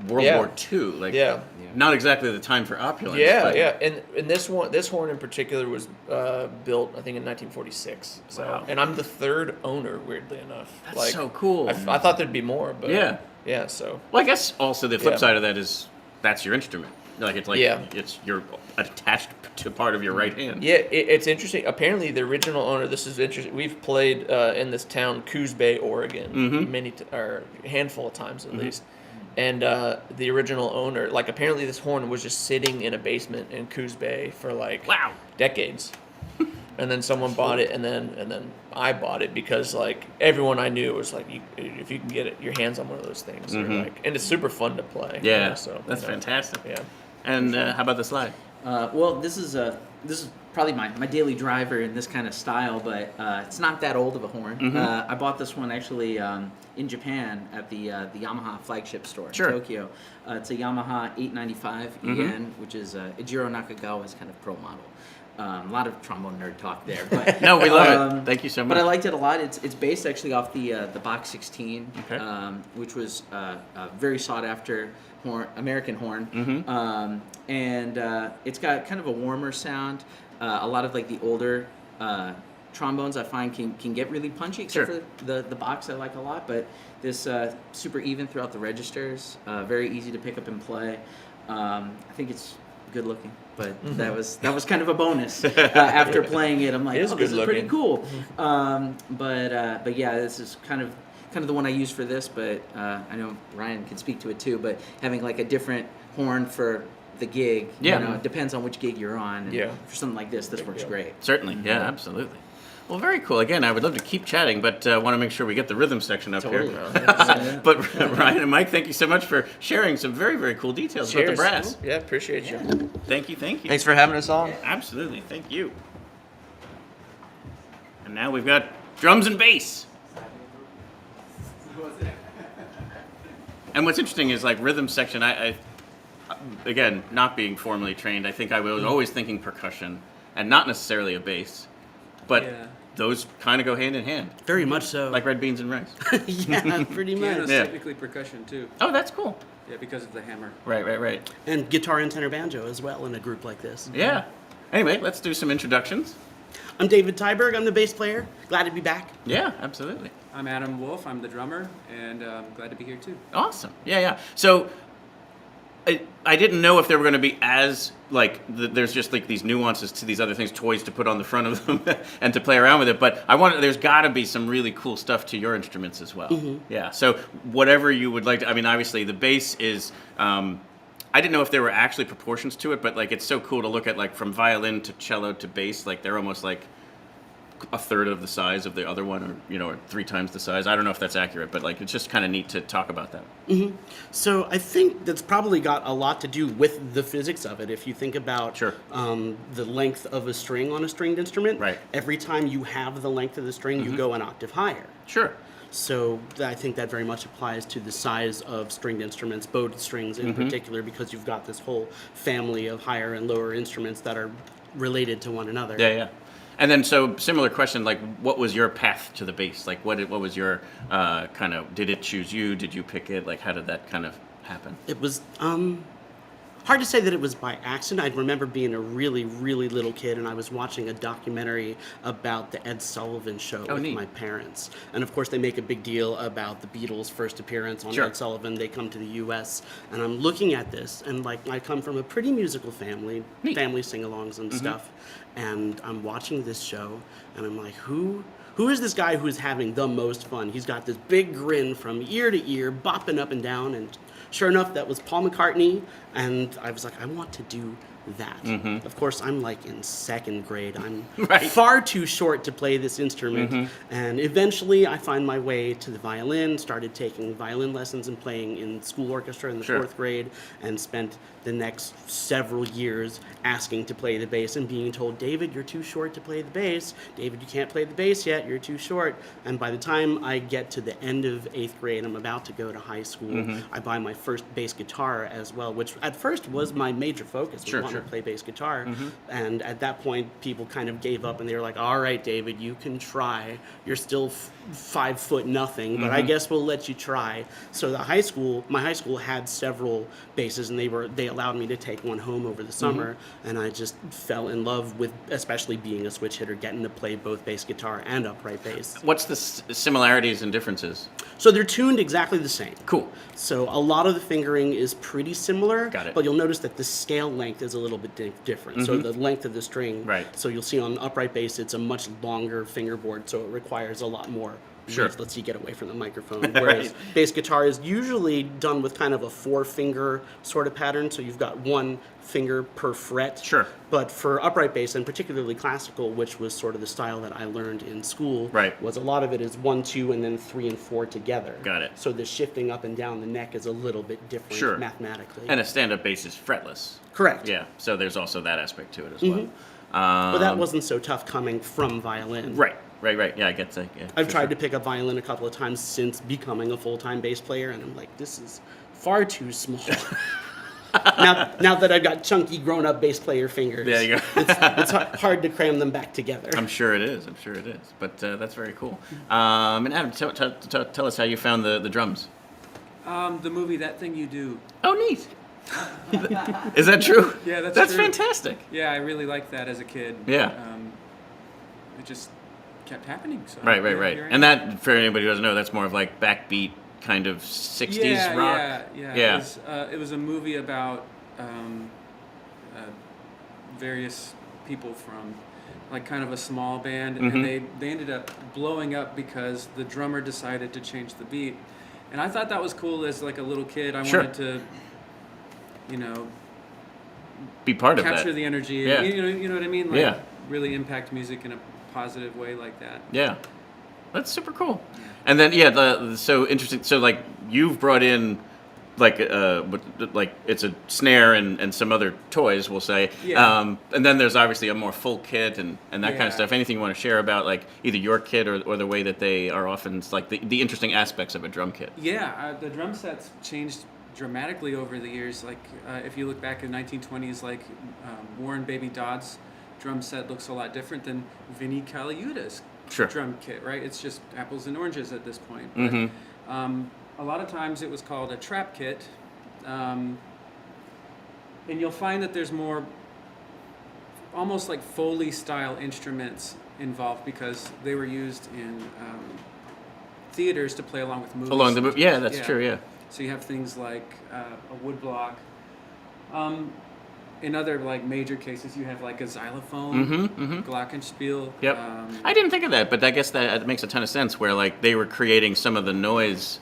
World Yeah. War II. Like, Yeah. not exactly the time for opulence. Yeah, but yeah, and this horn in particular was built, I think, in 1946. So, Wow. and I'm the third owner, weirdly enough. That's so cool. I thought there'd be more, but yeah. So, well, I guess also the flip Yeah. side of that is that's your instrument. Like it's it's you're attached to part of your right hand. yeah, it's interesting. Apparently, the original owner. This is interesting. We've played in this town, Coos Bay, Oregon, or a handful of times at least. And the original owner, like apparently this horn was just sitting in a basement in Coos Bay for like decades. And then someone bought it, and then I bought it because like everyone I knew was like, if you can get your hands on one of those things, they're like, and it's super fun to play. Yeah, so that's fantastic. Yeah. And how about the slide? Well, this is probably my daily driver in this kind of style, but it's not that old of a horn. I bought this one actually in Japan at the Yamaha flagship store in Tokyo. It's a Yamaha 895 EN, which is Ejiro Nakagawa's kind of pro model. A lot of trombone nerd talk there, but no, we love it. Thank you so much. But I liked it a lot. It's based actually off the Bach 16, which was a very sought after American horn, and it's got kind of a warmer sound. A lot of like the older trombones I find can get really punchy, except for the Bachs I like a lot. But this super even throughout the registers, very easy to pick up and play. I think it's good looking, but that was kind of a bonus. After playing it, I'm like, this is pretty cool. But yeah, this is kind of the one I use for this. But I know Ryan can speak to it too. But having like a different horn for the gig, it depends on which gig you're on. And for something like this works great. Certainly, yeah, absolutely. Well, very cool. Again, I would love to keep chatting, but I want to make sure we get the rhythm section up here. But Ryan and Mike, thank you so much for sharing some very, very cool details about the brass. Yeah, appreciate you. Thank you. Thanks for having us on. Yeah, absolutely. Thank you. And now we've got drums and bass. And what's interesting is like rhythm section, I again, not being formally trained, I think I was always thinking percussion and not necessarily a bass. But those kind of go hand in hand. Very much so. Like red beans and rice. Yeah, pretty much. Piano's technically percussion too. Oh, that's cool. Yeah, because of the hammer. Right. And guitar and tenor banjo as well in a group like this. Yeah. Anyway, let's do some introductions. I'm David Tyberg. I'm the bass player. Glad to be back. Yeah, absolutely. I'm Adam Wolf. I'm the drummer, and I'm glad to be here too. Awesome. Yeah. So I didn't know if they were going to be as, like, there's just, like, these nuances to these other things, toys to put on the front of them and to play around with it. But there's got to be some really cool stuff to your instruments as well. Yeah, so whatever you would like to, I mean, obviously the bass is, I didn't know if there were actually proportions to it, but, like, it's so cool to look at, like, from violin to cello to bass, like, they're almost, like, a third of the size of the other one, or 3 times the size. I don't know if that's accurate, but like it's just kind of neat to talk about that. Mm-hmm. So I think that's probably got a lot to do with the physics of it. If you think about the length of a string on a stringed instrument, every time you have the length of the string, you go an octave higher. Sure. So I think that very much applies to the size of stringed instruments, bowed strings in particular, because you've got this whole family of higher and lower instruments that are related to one another. Yeah. And then, so similar question, like, what was your path to the bass? Like, what was your kind of? Did it choose you? Did you pick it? Like, how did that kind of happen? It was hard to say that it was by accident. I remember being a really, really little kid, and I was watching a documentary about the Ed Sullivan Show with my parents. And of course, they make a big deal about the Beatles' first appearance on Ed Sullivan. They come to the U.S., and I'm looking at this, and like I come from a pretty musical family, family sing-alongs and stuff, and I'm watching this show, and I'm like, who is this guy who's having the most fun? He's got this big grin from ear to ear, bopping up and down, and sure enough, that was Paul McCartney, and I was like, I want to do that. Of course, I'm like in 2nd grade. I'm far too short to play this instrument, and eventually I find my way to the violin, started taking violin lessons and playing in school orchestra in the 4th grade, and spent the next several years asking to play the bass and being told, David, you're too short to play the bass. David, you can't play the bass yet. You're too short. And by the time I get to the end of 8th grade, I'm about to go to high school. I buy my first bass guitar as well, which at first was my major focus. I wanted to play bass guitar. And at that point, people kind of gave up and they were like, all right, David, you can try. You're still 5 foot nothing, but I guess we'll let you try. So my high school had several basses, and they allowed me to take one home over the summer, and I just fell in love with, especially being a switch hitter, getting to play both bass guitar and upright bass. What's the similarities and differences? So they're tuned exactly the same. Cool. So a lot of the fingering is pretty similar. Got it. But you'll notice that the scale length is a little bit different. So the length of the string. Right. So you'll see on upright bass, it's a much longer fingerboard, so it requires a lot more. Let's see, get away from the microphone. Whereas bass guitar is usually done with kind of a 4-finger sort of pattern, so you've got 1 finger per fret. Sure. But for upright bass, and particularly classical, which was sort of the style that I learned in school, was a lot of it is 1, 2, and then 3 and 4 together. Got it. So the shifting up and down the neck is a little bit different mathematically. And a stand-up bass is fretless. Correct. Yeah, so there's also that aspect to it as well. But that wasn't so tough coming from violin. Right. Yeah, I get that. Yeah, I've tried to pick up violin a couple of times since becoming a full-time bass player, and I'm like, this is far too small. now that I've got chunky, grown-up bass player fingers, there you go. it's hard to cram them back together. I'm sure it is. But that's very cool. And Adam, tell us how you found the drums. The movie That Thing You Do. Oh, neat. Is that true? Yeah, that's true. fantastic. Yeah, I really liked that as a kid. Yeah. It just kept happening. So Right. And that, for anybody who doesn't know, that's more of like backbeat kind of 60s rock. Yeah. It was a movie about various people from like kind of a small band, and they ended up blowing up because the drummer decided to change the beat. And I thought that was cool as like a little kid. I wanted to, be part of that. Capture the energy. Yeah. You know what I mean? Like, really impact music in a positive way like that. Yeah. That's super cool. And then so interesting. So like you've brought in like it's a snare and some other toys, we'll say. Yeah. And then there's obviously a more full kit and that kind of stuff. Anything you want to share about like either your kit or the way that they are often like the interesting aspects of a drum kit? Yeah, the drum sets changed dramatically over the years. Like if you look back in 1920s, like Warren Baby Dodd's drum set looks a lot different than Vinnie Colaiuta's drum kit, right? It's just apples and oranges at this point. But, a lot of times it was called a trap kit, and you'll find that there's more almost like Foley style instruments involved because they were used in theaters to play along with movies. Along the movie, yeah, that's true, yeah. So you have things like a woodblock. In other like major cases, you have like a xylophone, glockenspiel. Yep. I didn't think of that, but I guess that makes a ton of sense. Where like they were creating some of the noise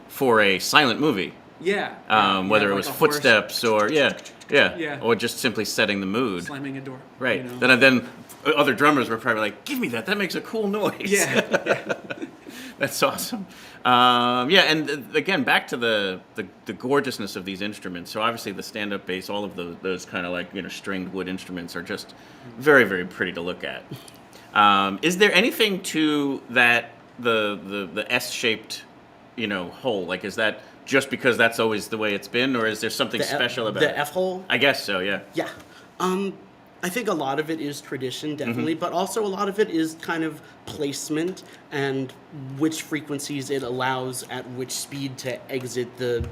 for a silent movie, Yeah. Whether it was like a horse. footsteps or Yeah. or just simply setting the mood. Slamming a door. Right. You know? Then other drummers were probably like, "Give me that. That makes a cool noise." Yeah. That's awesome. And again, back to the gorgeousness of these instruments. So obviously the stand-up bass, all of those kind of like stringed wood instruments are just very, very pretty to look at. Is there anything to that the S-shaped hole? Like, is that just because that's always the way it's been, or is there something special about it? The F hole? I guess so. Yeah. Yeah. I think a lot of it is tradition, definitely, but also a lot of it is kind of placement and which frequencies it allows at which speed to exit the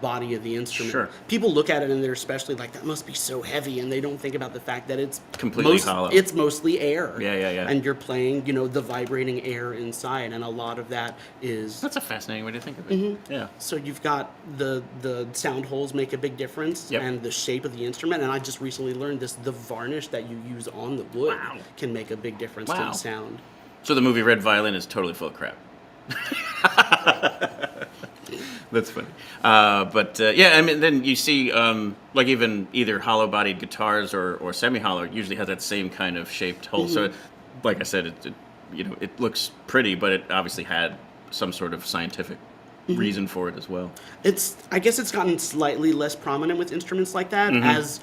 body of the instrument. Sure. People look at it and they're especially like, that must be so heavy, and they don't think about the fact that it's completely hollow. It's mostly air. Yeah. And you're playing, the vibrating air inside, and a lot of that is... That's a fascinating way to think of it. Yeah. So you've got the sound holes make a big difference, and the shape of the instrument. And I just recently learned this: the varnish that you use on the wood can make a big difference to the sound. So the movie Red Violin is totally full of crap. That's funny. Then you see like even either hollow-bodied guitars or semi-hollow usually has that same kind of shaped hole. So, like I said, it looks pretty, but it obviously had some sort of scientific reason for it as well. I guess it's gotten slightly less prominent with instruments like that as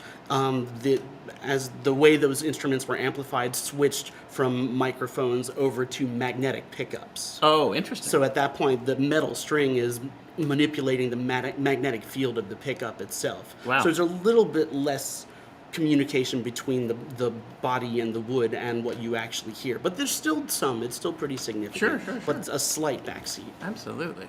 the way those instruments were amplified switched from microphones over to magnetic pickups. Oh, interesting. So at that point, the metal string is manipulating the magnetic field of the pickup itself. Wow. So there's a little bit less communication between the body and the wood and what you actually hear. But there's still some. It's still pretty significant. Sure. But it's a slight backseat. Absolutely.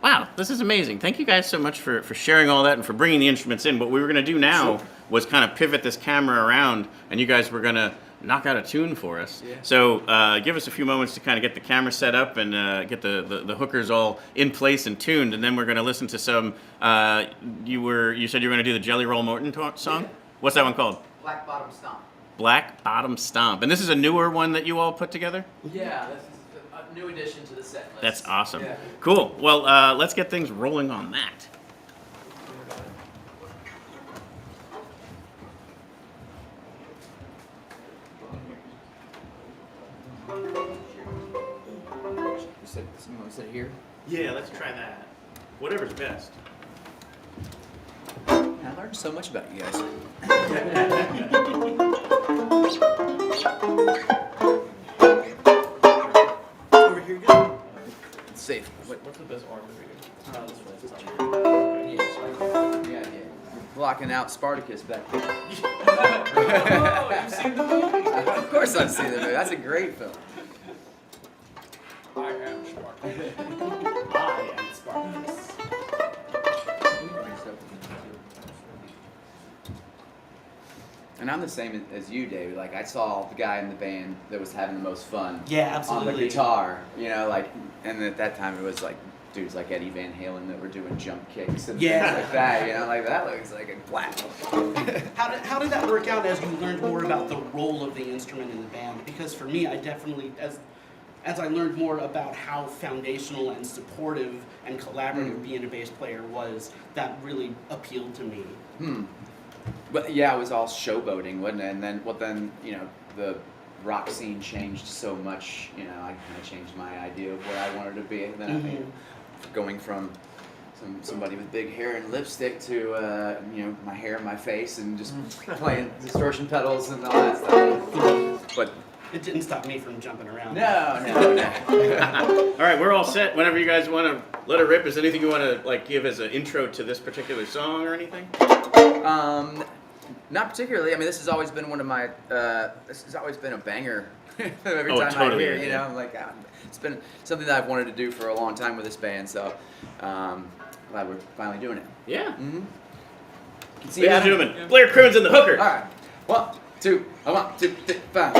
Wow, this is amazing. Thank you guys so much for sharing all that and for bringing the instruments in. What we were going to do now was kind of pivot this camera around, and you guys were going to knock out a tune for us. Yeah. So give us a few moments to kind of get the camera set up and get the hookers all in place and tuned, and then we're going to listen to some, you said you were going to do the Jelly Roll Morton song? Yeah. What's that one called? Black Bottom Stomp. Black Bottom Stomp. And this is a newer one that you all put together? Yeah, this is a new addition to the set list. That's awesome. Yeah. Cool. Well, let's get things rolling on that. Someone said here? Yeah, let's try that. Whatever's best. I learned so much about you guys. Over here, good. It's safe. What's the best arm for you? Yeah. You're blocking out Spartacus back there. Oh, you've seen the movie? Of course I've seen the movie. That's a great film. I am Spartacus. I am Spartacus. And I'm the same as you, David. Like, I saw the guy in the band that was having the most fun. Yeah, absolutely. On the guitar, and at that time it was like dudes like Eddie Van Halen that were doing jump kicks and things like that. Like that looks like a wow. How did that work out as you learned more about the role of the instrument in the band? Because for me, I definitely, as I learned more about how foundational and supportive and collaborative being a bass player was, that really appealed to me. But yeah, it was all showboating, wasn't it? And then, the rock scene changed so much. I kind of changed my idea of where I wanted to be. And then going from somebody with big hair and lipstick to my hair and my face and just playing distortion pedals and all that stuff. But it didn't stop me from jumping around. No. All right, we're all set. Whenever you guys want to let it rip, is there anything you want to give as an intro to this particular song or anything? Not particularly. I mean, this has always been one of my. This has always been a banger. Every Oh, time totally, I hear, I'm like, it's been something that I've wanted to do for a long time with this band. So, glad we're finally doing it. Yeah. Mm-hmm. Ladies and gentlemen, Blair Crimmins and the Hookers. All right. 1, 2, 1, 2, 3, 5.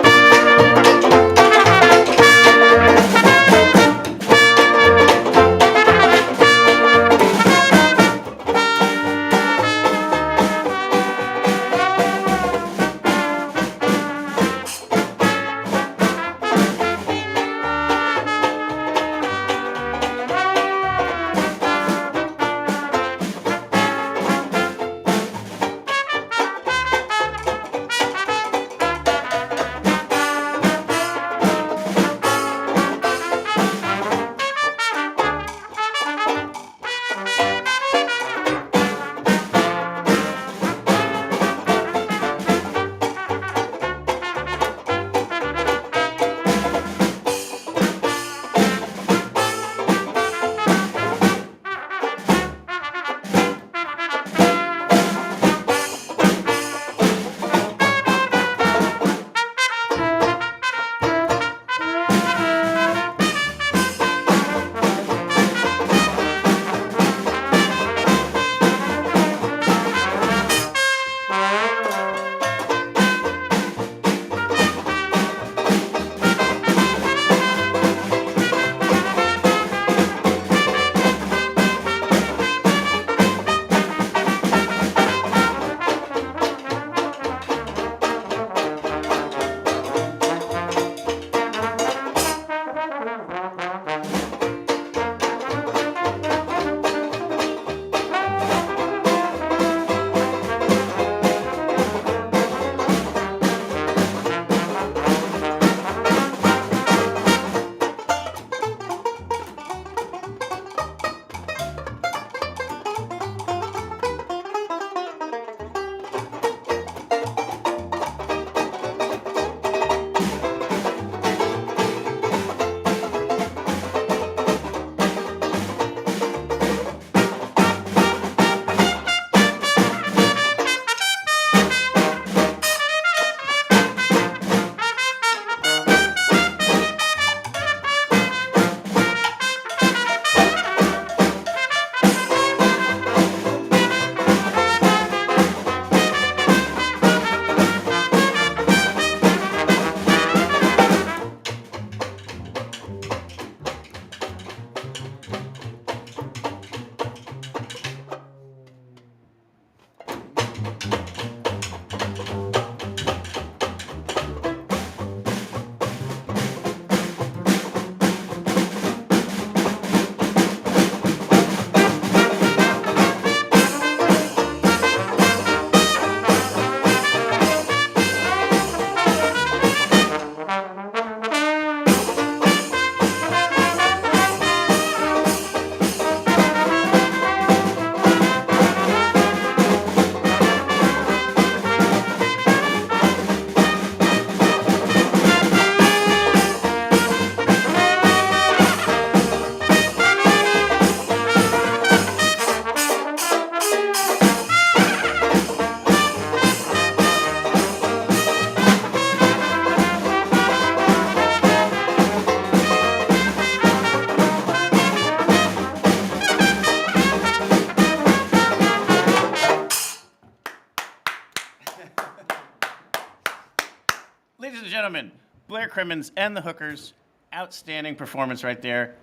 Ladies and gentlemen, Blair Crimmins and the Hookers. Outstanding performance right there.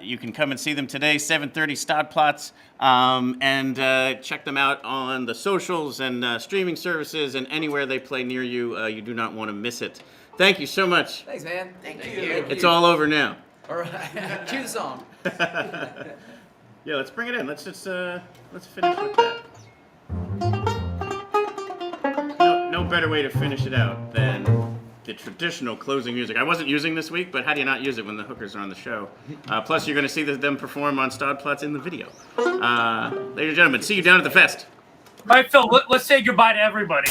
You can come and see them today, 7:30 Stadplatz, and check them out on the socials and streaming services and anywhere they play near you. You do not want to miss it. Thank you so much. Thanks, man. Thank you. It's all over now. All right. Cue the song. Yeah, let's bring it in. Let's finish with that. No better way to finish it out than the traditional closing music. I wasn't using this week, but how do you not use it when the Hookers are on the show? Plus, you're going to see them perform on Stadplatz in the video. Ladies and gentlemen, see you down at the fest. All right, Phil, let's say goodbye to everybody.